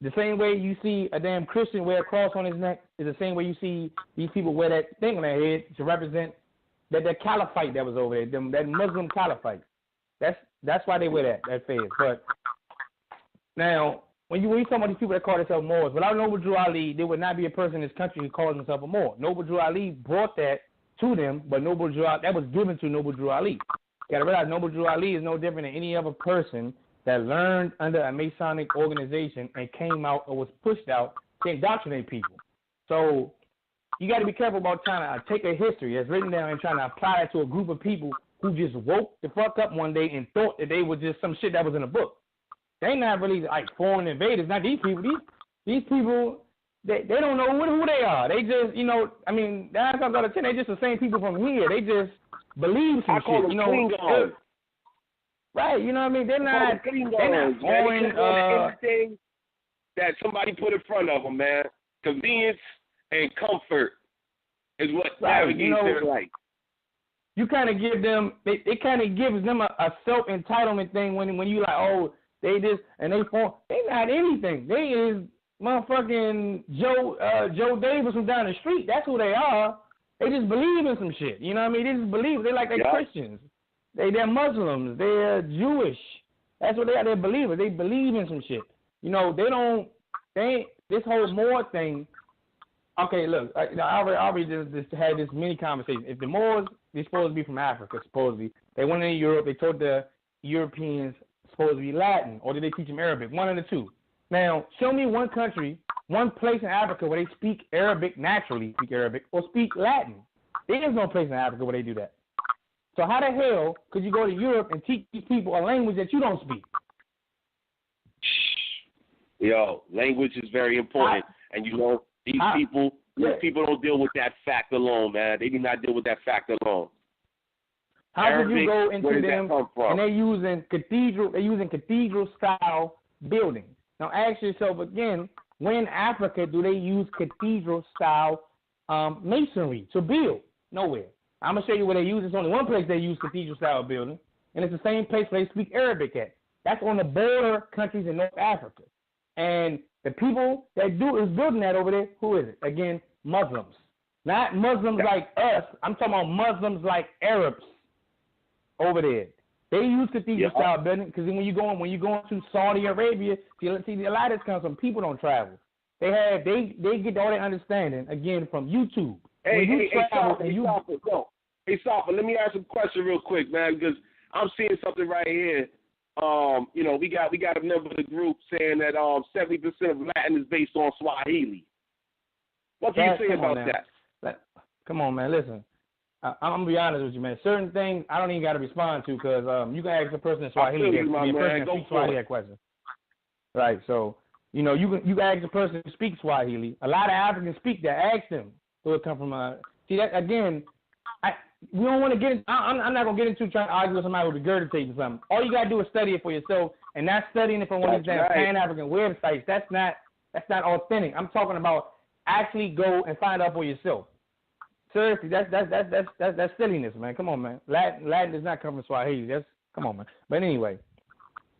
The same way you see a damn Christian wear a cross on his neck is the same way you see these people wear that thing on their head to represent that caliphate that was over there, that Muslim caliphate. That's why they wear that fez. But now, when you talk about these people that call themselves Moors, without Noble Drew Ali, there would not be a person in this country who calls himself a Moor. Noble Drew Ali brought that to them, but that was given to Noble Drew Ali. You got to realize Noble Drew Ali is no different than any other person that learned under a Masonic organization and came out or was pushed out to indoctrinate people. So you got to be careful about trying to take a history that's written down and trying to apply it to a group of people who just woke the fuck up one day and thought that they were just some shit that was in a book. They not really like foreign invaders. Not these people. These people, they don't know who they are. They just, 9 times out of 10, they just the same people from here. They just believe some shit. Right, you know what I mean? They're not foreign. Anything that somebody put in front of them, man. Convenience and comfort is what navigates their life. You kind of give them, it kind of gives them a self-entitlement thing when you like, oh, they this, and they not anything. They is motherfucking Joe Davis from down the street. That's who they are. They just believe in some shit. You know what I mean? They just believe. They like Christians. They're Muslims. They're Jewish. That's what they are. They're believers. They believe in some shit. This whole Moor thing. Okay, look, I already just had this mini conversation. If the Moors, they're supposed to be from Africa, supposedly. They went into Europe. They told the Europeans supposed to be Latin, or did they teach them Arabic? One of the two. Now, show me one country, one place in Africa where they speak Arabic, naturally speak Arabic, or speak Latin. There is no place in Africa where they do that. So how the hell could you go to Europe and teach these people a language that you don't speak? Yo, language is very important. And these people don't deal with that fact alone, man. They do not deal with that fact alone. How Arabic, could you go into them and they're using cathedral style buildings? Now ask yourself again, when in Africa do they use cathedral style masonry to build? Nowhere. I'm going to show you where they use. It's only one place they use cathedral-style building, and it's the same place where they speak Arabic at. That's on the border countries in North Africa. And the people that is building that over there, who is it? Again, Muslims. Not Muslims like us. I'm talking about Muslims like Arabs over there. They use cathedral-style building because when you go into Saudi Arabia, see, a lot of this comes from people don't travel. They get all their understanding, again, from YouTube. Hey, Safa, let me ask a question real quick, man, because I'm seeing something right here. We got a member of the group saying that 70% of Latin is based on Swahili. What do you say about that? Come on, man. Listen, I'm gonna be honest with you, man. Certain things I don't even got to respond to because you can ask a person in Swahili that question. Right. So you can ask a person who speaks Swahili. A lot of Africans speak that. Ask them. So it come from see that again. We don't want to get. I'm not gonna get into trying to argue with somebody who regurgitating something. All you gotta do is study it for yourself, and not studying it from one of these damn Pan-African websites. That's not authentic. I'm talking about actually go and find out for yourself. Seriously, that's silliness, man. Come on, man. Latin does not come from Swahili. Come on, man. But anyway.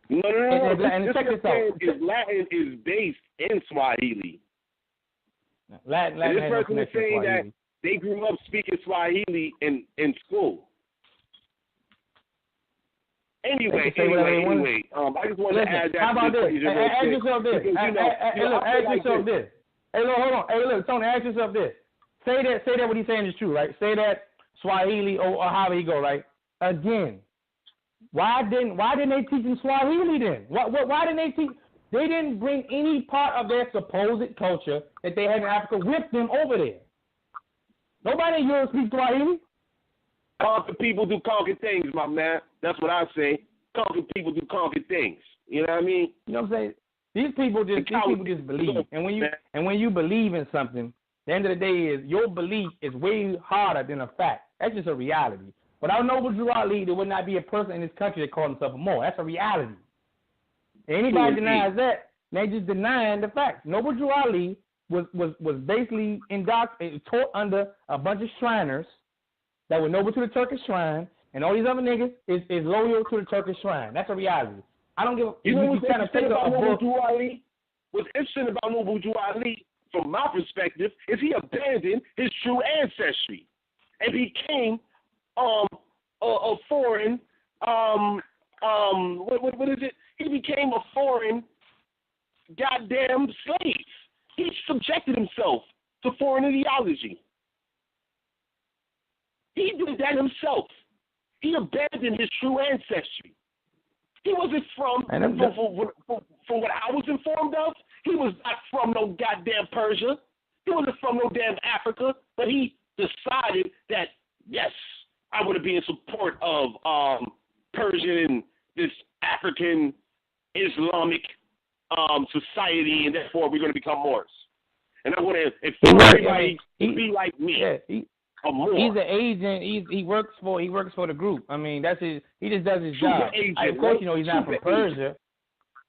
No. And check this out. Latin is based in Swahili. Latin and this has person is saying that they grew up speaking Swahili in school. Anyway, I just wanted to add that. How about this? Ask yourself this. Ask yourself this. Hey, look, hold on. Hey, look, Tony, ask yourself this. Say that what he's saying is true, right? Say that Swahili or however he go, right? Again, why didn't they teach him Swahili then? Why didn't they teach? They didn't bring any part of their supposed culture that they had in Africa with them over there. Nobody in Europe speaks Swahili. Conquered people do conquered things, my man. That's what I say. Conquered people do conquered things. You know what I mean? You know what I'm saying? These people just believe. And when you believe in something, the end of the day is your belief is way harder than a fact. That's just a reality. Without Noble Drew Ali, there would not be a person in this country that called himself a Moor. That's a reality. Anybody denies that, they just denying the facts. Noble Drew Ali was basically taught under a bunch of Shriners that were noble to the Turkish shrine, and all these other niggas is loyal to the Turkish shrine. That's a reality. I don't give a... You know what's interesting about Noble Drew Ali? What's interesting about Noble Drew Ali, from my perspective, is he abandoned his true ancestry and became a foreign what is it? He became a foreign goddamn slave. He subjected himself to foreign ideology. He did that himself. He abandoned his true ancestry. He wasn't from what I was informed of, he was not from no goddamn Persia. He wasn't from no damn Africa, but he decided that, yes, I want to be in support of Persian, this African Islamic society, and therefore we're going to become Moors. And I want to inform everybody to be like me. Yeah, he's an agent. He works for the group. I mean, that's his. He just does his job. Of course, you know he's not from Persia.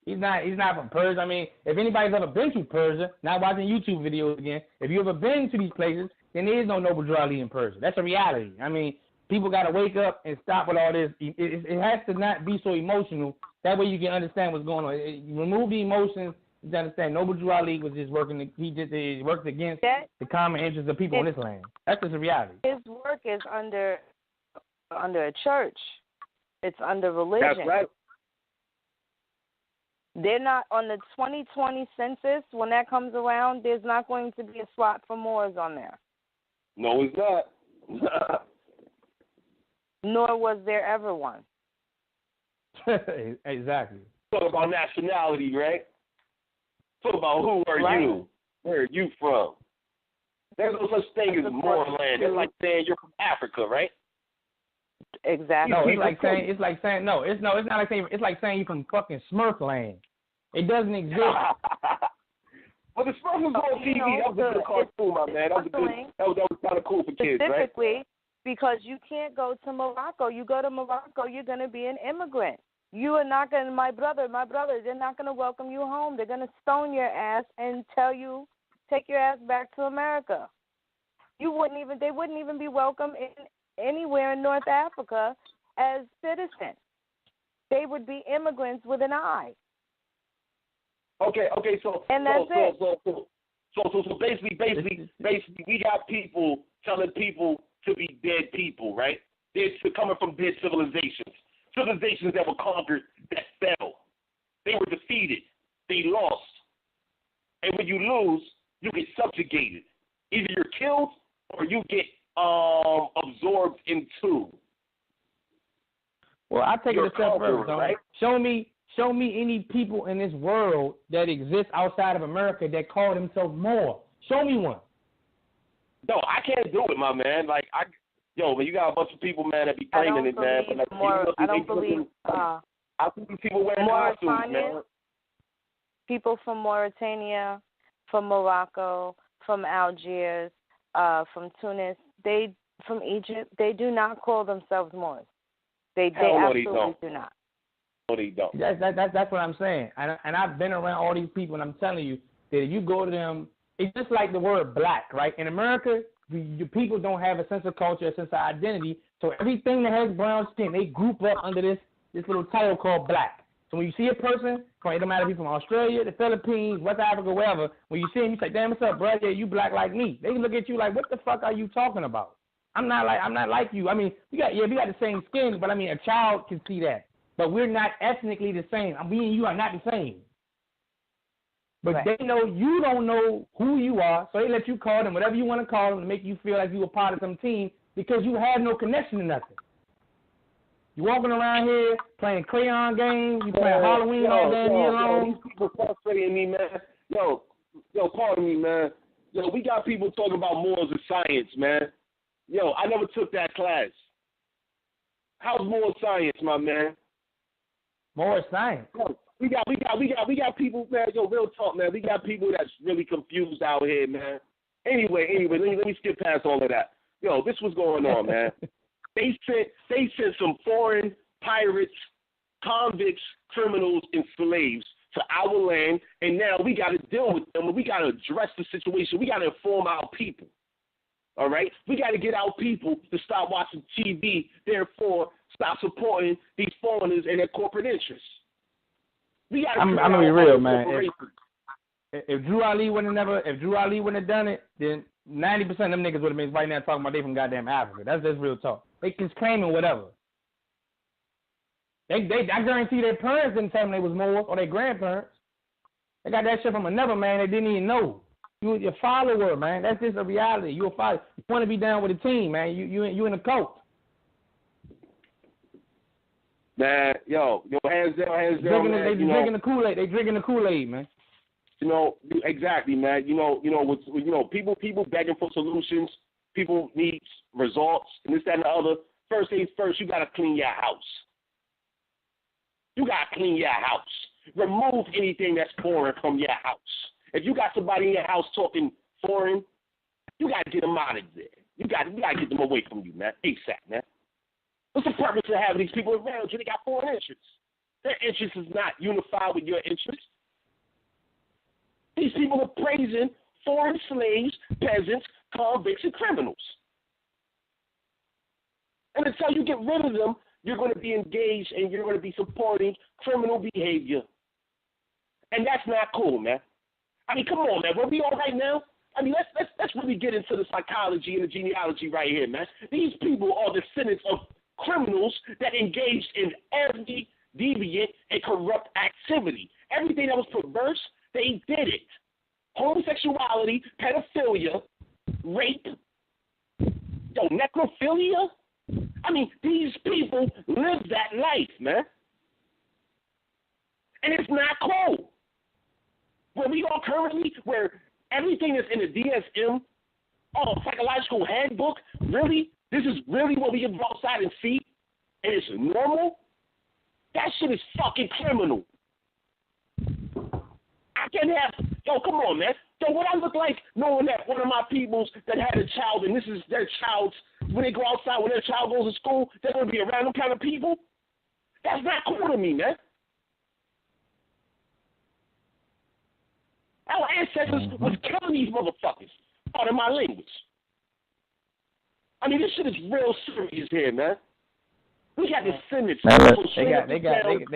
He's not from Persia. I mean, if anybody's ever been to Persia, not watching YouTube videos again, if you ever been to these places, then there is no Noble Drew Ali in Persia. That's a reality. I mean, people got to wake up and stop with all this. It has to not be so emotional. That way you can understand what's going on. Remove the emotions. You understand? Noble Drew Ali was just working. He worked against the common interests of people in this land. That's just a reality. His work is under a church. It's under religion. That's right. They're not on the 2020 census. When that comes around, there's not going to be a slot for Moors on there. No, it's not. Nor was there ever one. Exactly. Talk about nationality, right? Talk about who are you? Where are you from? There's no such thing as Moorland. It's like saying you're from Africa, right? Exactly. No, it's like saying you're from fucking Smurfland. It doesn't exist. Well, the Smurfs was on TV. That was a good cartoon, my man. That was kind of cool for kids, right? Specifically, because you can't go to Morocco. You go to Morocco, you're going to be an immigrant. You are not going to, my brother, they're not going to welcome you home. They're going to stone your ass and tell you, take your ass back to America. They wouldn't even be welcome anywhere in North Africa as citizens. They would be immigrants with an eye. Okay, so basically, we got people telling people to be dead people, right? They're coming from dead civilizations that were conquered, that fell. They were defeated. They lost. And when you lose, you get subjugated. Either you're killed or you get absorbed into. Well, I'll take it a step further. Right? Show me any people in this world that exist outside of America that call themselves Moor. Show me one. No, I can't do it, my man. But you got a bunch of people, man, that be claiming it, man. I don't believe. I see people wearing costumes, man. People from Mauritania, from Morocco, from Algiers, from Tunis, from Egypt, they do not call themselves Moors. They absolutely do not. No, they don't. That's what I'm saying. And I've been around all these people, and I'm telling you that if you go to them, it's just like the word black, right? In America, the people don't have a sense of culture, a sense of identity. So everything that has brown skin, they group up under this little title called black. So when you see a person, it don't matter if he's from Australia, the Philippines, West Africa, wherever, when you see him, you say, damn, what's up, bro? Yeah, you black like me. They look at you like, what the fuck are you talking about? I'm not like you. I mean, we got the same skin, but I mean, a child can see that. But we're not ethnically the same. Me and you are not the same. But They know you don't know who you are, so they let you call them whatever you want to call them to make you feel like you were part of some team because you have no connection to nothing. You walking around here playing crayon games, you playing Halloween all damn year long. These people frustrating me, man. Yo, pardon me, man. Yo, we got people talking about morals and science, man. Yo, I never took that class. How's moral science, my man? Moral science. Yo, we got people, man. Yo, real talk, man. We got people that's really confused out here, man. Anyway, let me skip past all of that. Yo, this was going on, man. They sent some foreign pirates, convicts, criminals, and slaves to our land, and now we got to deal with them. We got to address the situation. We got to inform our people. All right? We got to get our people to stop watching TV, therefore stop supporting these foreigners and their corporate interests. We got to I'm gonna be real, man. If Drew Ali wouldn't have done it, then 90% of them niggas would have been right now talking about they from goddamn Africa. That's just real talk. They just claiming whatever. I guarantee their parents didn't tell them they was Moors or their grandparents. They got that shit from another man they didn't even know. You a follower, man. That's just a reality. You a follower. You want to be down with a team, man. You in a cult. Man, yo, hands down, man. They drinking the Kool-Aid. They drinking the Kool-Aid, man. Exactly, man. People begging for solutions. People need results, and this, that, and the other. First things first, you got to clean your house. You got to clean your house. Remove anything that's foreign from your house. If you got somebody in your house talking foreign, you got to get them out of there. You got to get them away from you, man. ASAP, man. What's the purpose of having these people around you? They got foreign interests. Their interest is not unified with your interests. These people are praising foreign slaves, peasants, convicts, and criminals. And until you get rid of them, you're going to be engaged and you're going to be supporting criminal behavior. And that's not cool, man. I mean, come on, man. Where we are right now, I mean, let's really get into the psychology and the genealogy right here, man. These people are descendants of criminals that engaged in every deviant and corrupt activity. Everything that was perverse, they did it. Homosexuality, pedophilia, rape, necrophilia. I mean, these people live that life, man. And it's not cool. Where we are currently, where everything is in the DSM, psychological handbook, really? This is really what we can go outside and see? And it's normal? That shit is fucking criminal. I can't have, come on, man. What I look like knowing that one of my peoples that had a child, and this is their child's, when they go outside, when their child goes to school, they're going to be around them kind of people? That's not cool to me, man. Our ancestors was killing these motherfuckers. Part of my language. I mean, this shit is real serious here, man. We got descendants. They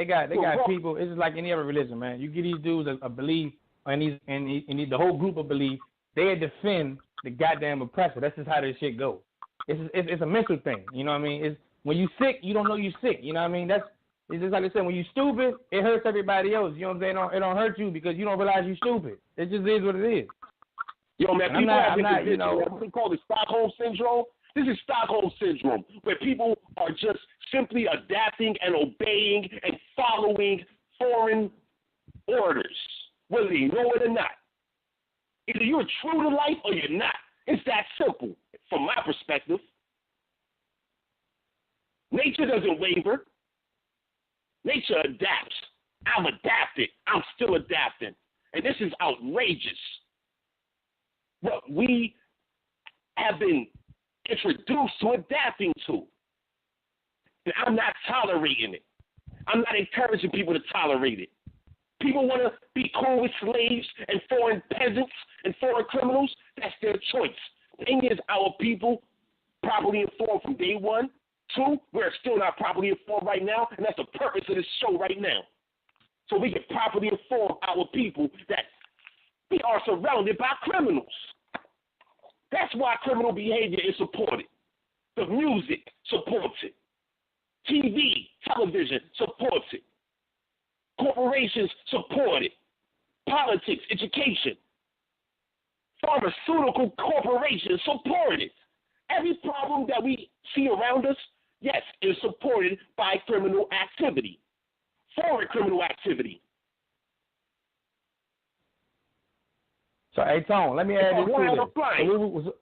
got people. It's just like any other religion, man. You get these dudes a belief, and the whole group of belief. They defend the goddamn oppressor. That's just how this shit goes. It's a mental thing. You know what I mean? It's when you sick, you don't know you sick. You know what I mean? It's just like I said, when you stupid, it hurts everybody else. You know what I'm saying? It don't hurt you because you don't realize you stupid. It just is what it is. Yo, man, people have something called the Stockholm Syndrome. This is Stockholm Syndrome, where people are just simply adapting and obeying and following foreign orders, whether you know it or not. Either you're true to life or you're not. It's that simple, from my perspective. Nature doesn't waver. Nature adapts. I'm adapted. I'm still adapting. And this is outrageous. What we have been introduced to adapting to. And I'm not tolerating it. I'm not encouraging people to tolerate it. People want to be cool with slaves and foreign peasants and foreign criminals. That's their choice. The thing is, our people properly informed from day one. Two, we're still not properly informed right now, and that's the purpose of this show right now. So we can properly inform our people that we are surrounded by criminals. That's why criminal behavior is supported. The music supports it. TV, television supports it. Corporations support it. Politics, education. Pharmaceutical corporations support it. Every problem that we see around us, yes, is supported by criminal activity, foreign criminal activity. So, hey, Tone, let me add this to this.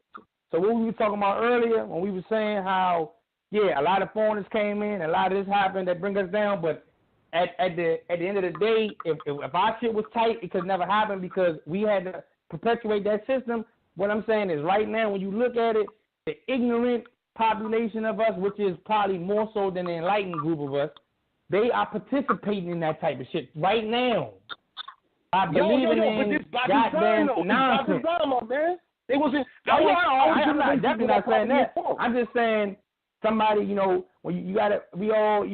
So what we were talking about earlier when we were saying how, yeah, a lot of foreigners came in, a lot of this happened that bring us down, but at the end of the day, if our shit was tight, it could never happen because we had to perpetuate that system. What I'm saying is right now, when you look at it, the ignorant population of us, which is probably more so than the enlightened group of us, they are participating in that type of shit right now. I believe but this by design, though. It's by design, my man. They wasn't. I'm not definitely not saying that. I'm just saying somebody, you know, when you gotta, we all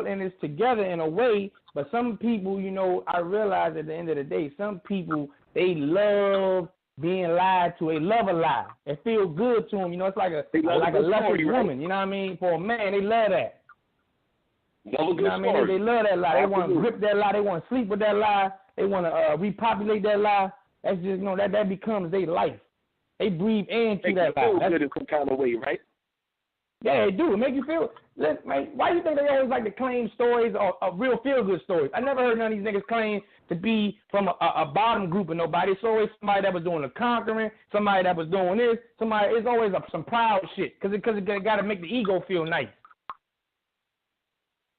in this together in a way. But some people, you know, I realize at the end of the day, some people they love being lied to. They love a lie. It feels good to them. You know, it's like a luscious woman. You know what I mean? For a man, they love that. Love a good story. I mean? They love that lie. They want to grip that lie. They want to sleep with that lie. They want to repopulate that lie. That's just, you know, that becomes their life. They breathe into that lie. Feel good in some kind of way, right? Yeah, they do. It make you feel. Man, why do you think they always like to claim stories of real feel-good stories? I never heard none of these niggas claim to be from a bottom group of nobody. It's always somebody that was doing the conquering, somebody that was doing this, somebody. It's always some proud shit because it got to make the ego feel nice.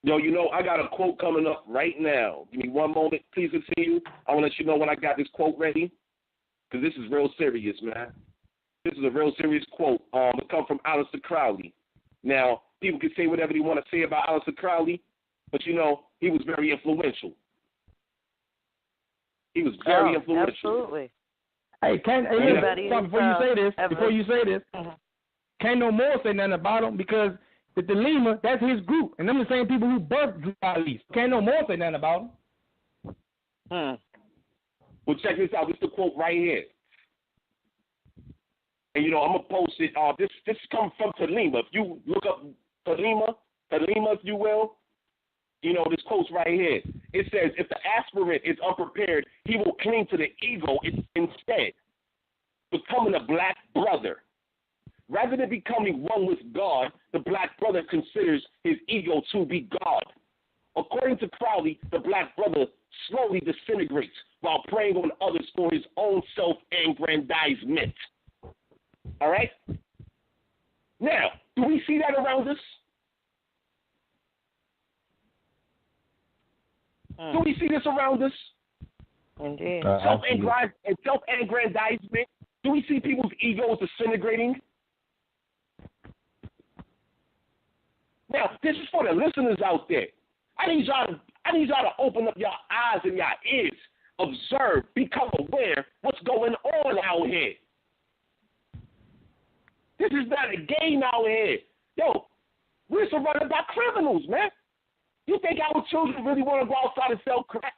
Yo, you know, I got a quote coming up right now. Give me one moment. Please continue. I want to let you know when I got this quote ready because this is real serious, man. This is a real serious quote. It comes from Aleister Crowley. Now, people can say whatever they want to say about Aleister Crowley, but, you know, he was very influential. He was very influential. Absolutely. Hey, before you say this, can't no more say nothing about him because the Lima, that's his group, and them the same people who birthed Drew Ali. Can't no more say nothing about him. Well, check this out. This is the quote right here. And, you know, I'm going to post it. This comes from Talima. If you look up Talima, if you will, you know, this quote's right here. It says, if the aspirant is unprepared, he will cling to the ego instead, becoming a black brother. Rather than becoming one with God, the black brother considers his ego to be God. According to Crowley, the black brother slowly disintegrates while preying on others for his own self-aggrandizement. All right? Now, do we see that around us? Do we see this around us? Indeed. Self-aggrandizement. Do we see people's egos disintegrating? Now, this is for the listeners out there. I need y'all to open up your eyes and your ears, observe, become aware what's going on out here. This is not a game out here. Yo, we're surrounded by criminals, man. You think our children really want to go outside and sell crack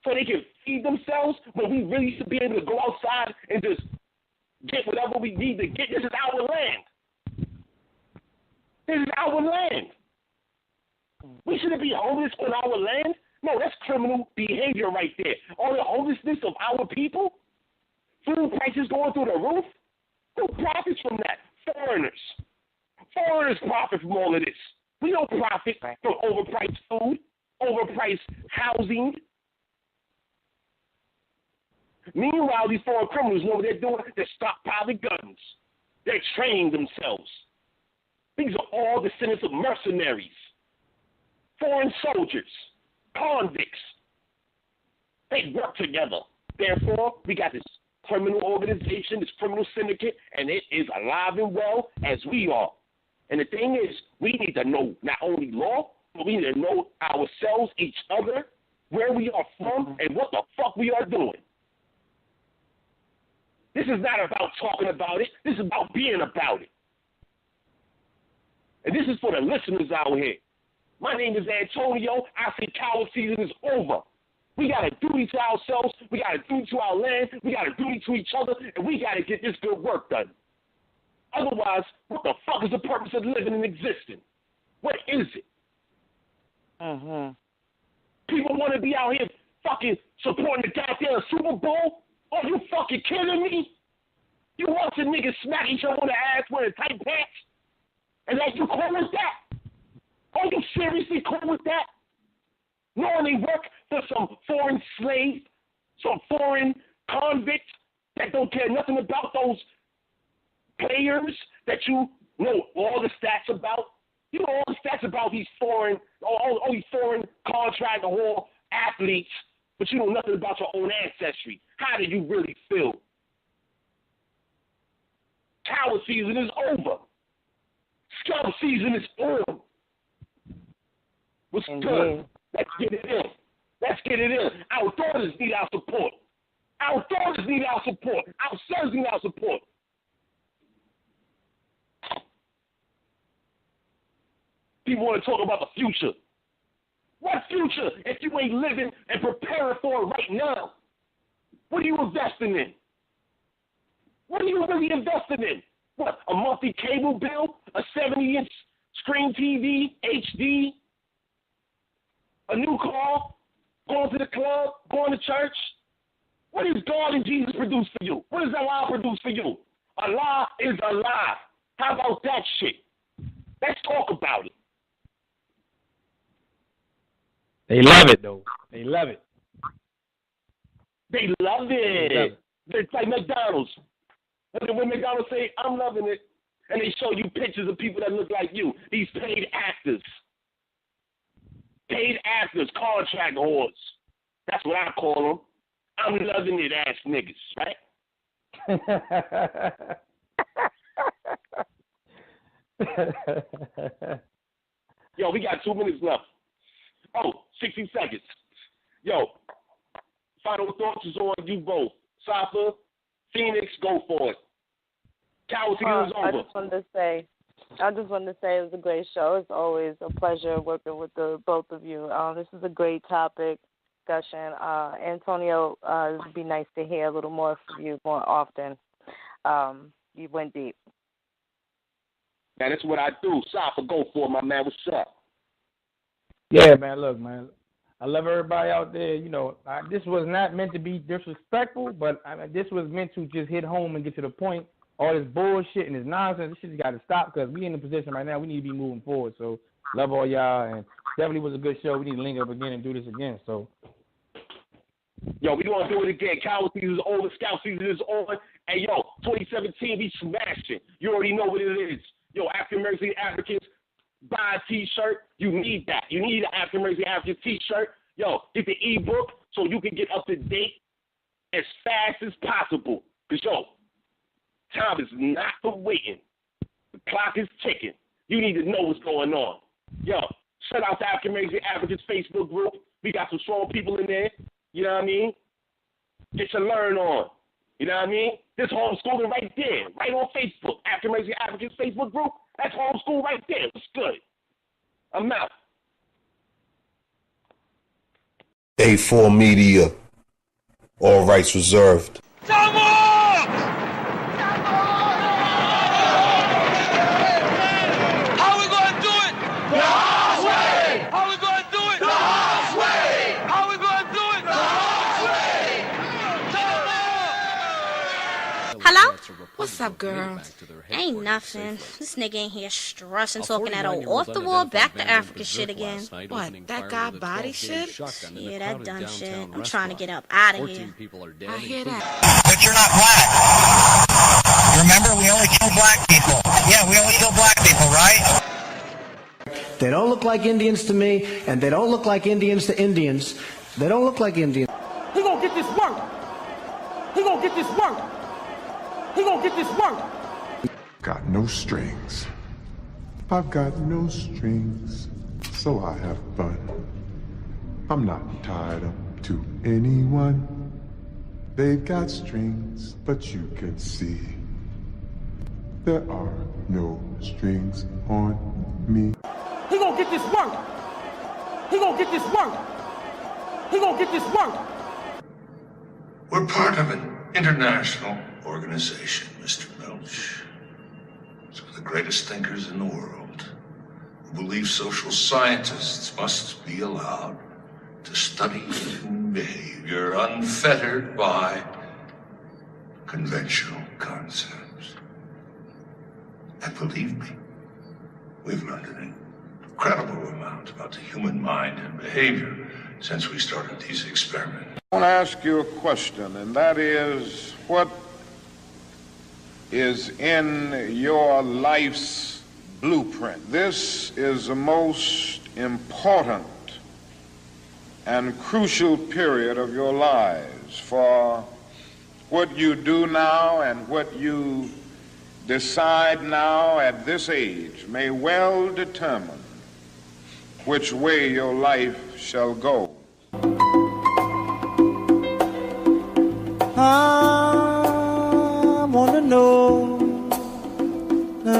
so they can feed themselves when we really should be able to go outside and just get whatever we need to get? This is our land. This is our land. We shouldn't be homeless on our land. No, that's criminal behavior right there. All the homelessness of our people, food prices going through the roof. Who profits from that? Foreigners. Foreigners profit from all of this. We don't profit from overpriced food, overpriced housing. Meanwhile, these foreign criminals know what they're doing. They're stockpiling guns. They're training themselves. These are all descendants of mercenaries, foreign soldiers, convicts. They work together. Therefore, we got this criminal organization, this criminal syndicate, and it is alive and well as we are. And the thing is, we need to know not only law, but we need to know ourselves, each other, where we are from, and what the fuck we are doing. This is not about talking about it. This is about being about it. And this is for the listeners out here. My name is Antonio. I say coward season is over. We got a duty to ourselves. We got a duty to our land. We got a duty to each other. And we got to get this good work done. Otherwise, what the fuck is the purpose of living and existing? What is it? People want to be out here fucking supporting the goddamn Super Bowl? Are you fucking kidding me? You watching niggas smack each other on the ass wearing tight pants? And like, you cool with that? Are you seriously cool with that? Knowing they work for some foreign slave, some foreign convict that don't care nothing about those players that you know all the stats about. You know all the stats about these foreign, all these foreign contract or athletes, but you know nothing about your own ancestry. How do you really feel? Coward season is over. Scum season is on. What's good? Let's get it in. Let's get it in. Our daughters need our support. Our daughters need our support. Our sons need our support. People want to talk about the future. What future if you ain't living and preparing for it right now? What are you investing in? What are you really investing in? What, a monthly cable bill? A 70-inch screen TV, HD? A new car? Going to the club? Going to church? What does God and Jesus produce for you? What does Allah produce for you? Allah is Allah. How about that shit? Let's talk about it. They love it, though. They love it. They love it. It's like McDonald's. And then when McDonald's say, I'm loving it, and they show you pictures of people that look like you, these paid actors. Paid actors, contract whores. That's what I call them. I'm loving it ass niggas, right? Yo, we got 2 minutes left. Oh, 60 seconds. Yo, final thoughts is on you both. Safa, Phoenix, go for it. Coward season is over. I just wanted to say it was a great show. It's always a pleasure working with the both of you. This is a great topic discussion. Antonio, it would be nice to hear a little more from you more often. You went deep. Man, that's what I do. Safa, go for it, my man. What's up? Yeah, man, look, man. I love everybody out there. You know, this was not meant to be disrespectful, but this was meant to just hit home and get to the point. All this bullshit and this nonsense, this shit's got to stop because we in a position right now. We need to be moving forward. So, love all y'all, and definitely was a good show. We need to link up again and do this again. So, yo, we gonna do it again. Coward season is over. Scout season is on. And yo, 2017, we smashing. You already know what it is. Yo, African American Africans, buy a T-shirt. You need that. You need an African American African T-shirt. Yo, get the ebook so you can get up to date as fast as possible. Cause yo, time is not for waiting. The clock is ticking. You need to know what's going on. Yo, shout out to African American Africans Facebook group. We got some strong people in there. You know what I mean? Get your learn on. You know what I mean? This homeschooling right there, right on Facebook. African American Africans Facebook group. That's homeschool right there. It's good. I'm out. A4 Media. All rights reserved. Come on! How we gonna do it? The hard way! How we gonna do it? The hard way! How we gonna do it? The hard way! Hello? What's up, girl? Ain't nothing. This nigga in here stressing, talking that old off-the-wall, back-to-Africa shit again. What, that guy body shit? Yeah, that dumb shit. I'm trying to get up out of here. I hear that. But you're not black. Remember, we only kill black people. Yeah, we only kill black people, right? They don't look like Indians to me, and they don't look like Indians to Indians. They don't look like Indians. He gonna get this work. He gonna get this work. He gonna get this work. Got no strings. I've got no strings, so I have fun. I'm not tied up to anyone. They've got strings, but you can see there are no strings on me. He gonna get this work. He gonna get this work. He gonna get this work. We're part of an international organization, Mr. Milch. Some of the greatest thinkers in the world who believe social scientists must be allowed to study human behavior unfettered by conventional concepts. And believe me, We've learned an incredible amount about the human mind and behavior since we started these experiments. I want to ask you a question, and that is, what is in your life's blueprint? This is the most important and crucial period of your lives, for what you do now and what you decide now at this age may well determine which way your life shall go. I want to know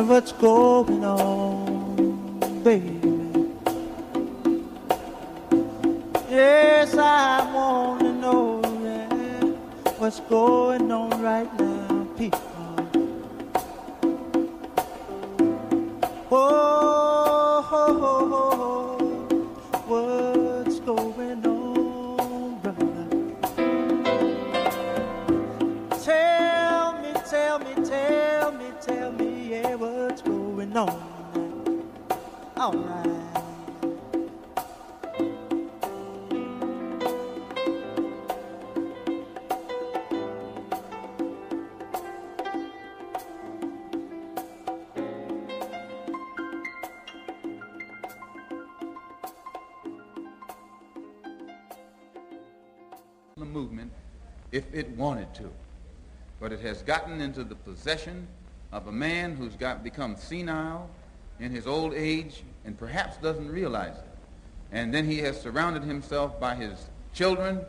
what's going on, baby. Yes, I want to know what's going on right now, people. Oh, what's going on, brother? Tell me, yeah, what's going on? All right. The movement if it wanted to, but it has gotten into the possession of a man who's become senile in his old age and perhaps doesn't realize it. And then he has surrounded himself by his children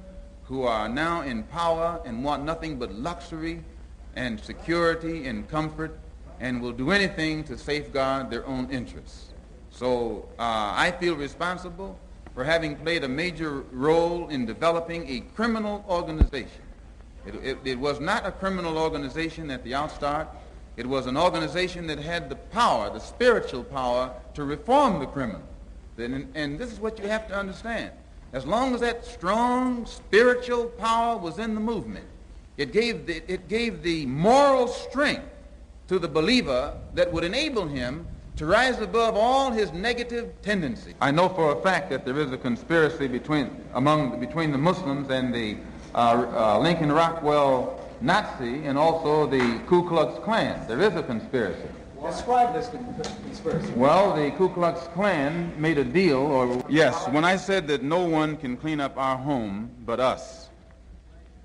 who are now in power and want nothing but luxury and security and comfort and will do anything to safeguard their own interests. So I feel responsible for having played a major role in developing a criminal organization. It was not a criminal organization at the outstart. It was an organization that had the power, the spiritual power, to reform the criminal. And this is what you have to understand. As long as that strong spiritual power was in the movement, it gave the moral strength to the believer that would enable him to rise above all his negative tendencies. I know for a fact that there is a conspiracy between the Muslims and the Lincoln Rockwell Nazi and also the Ku Klux Klan. There is a conspiracy. Describe this conspiracy. Well, the Ku Klux Klan made a deal, or yes, when I said that no one can clean up our home but us,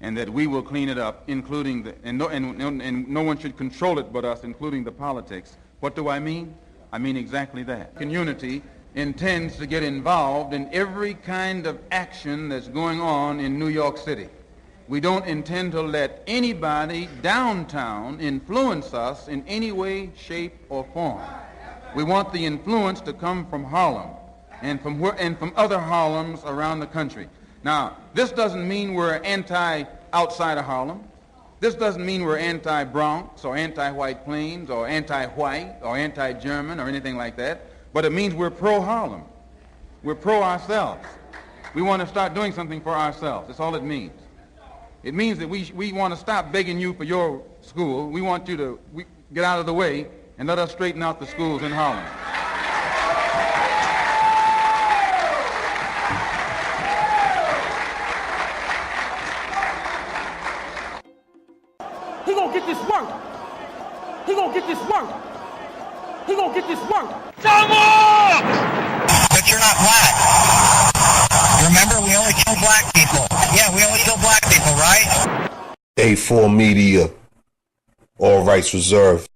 and that we will clean it up, including and no one should control it but us, including the politics. What do I mean? I mean exactly that. Community intends to get involved in every kind of action that's going on in New York City. We don't intend to let anybody downtown influence us in any way, shape, or form. We want the influence to come from Harlem and from other Harlems around the country. Now, this doesn't mean we're anti-outside of Harlem. This doesn't mean we're anti-Bronx or anti-White Plains or anti-white or anti-German or anything like that, but it means we're pro-Harlem. We're pro-ourselves. We want to start doing something for ourselves. That's all it means. It means that we want to stop begging you for your school. We want you to get out of the way and let us straighten out the schools in Harlem. He gonna get this work. He gonna get this work. He gonna get this work. Come on! But you're not black. Remember, we only kill black people. Yeah, we only kill black people, right? A4 Media, all rights reserved.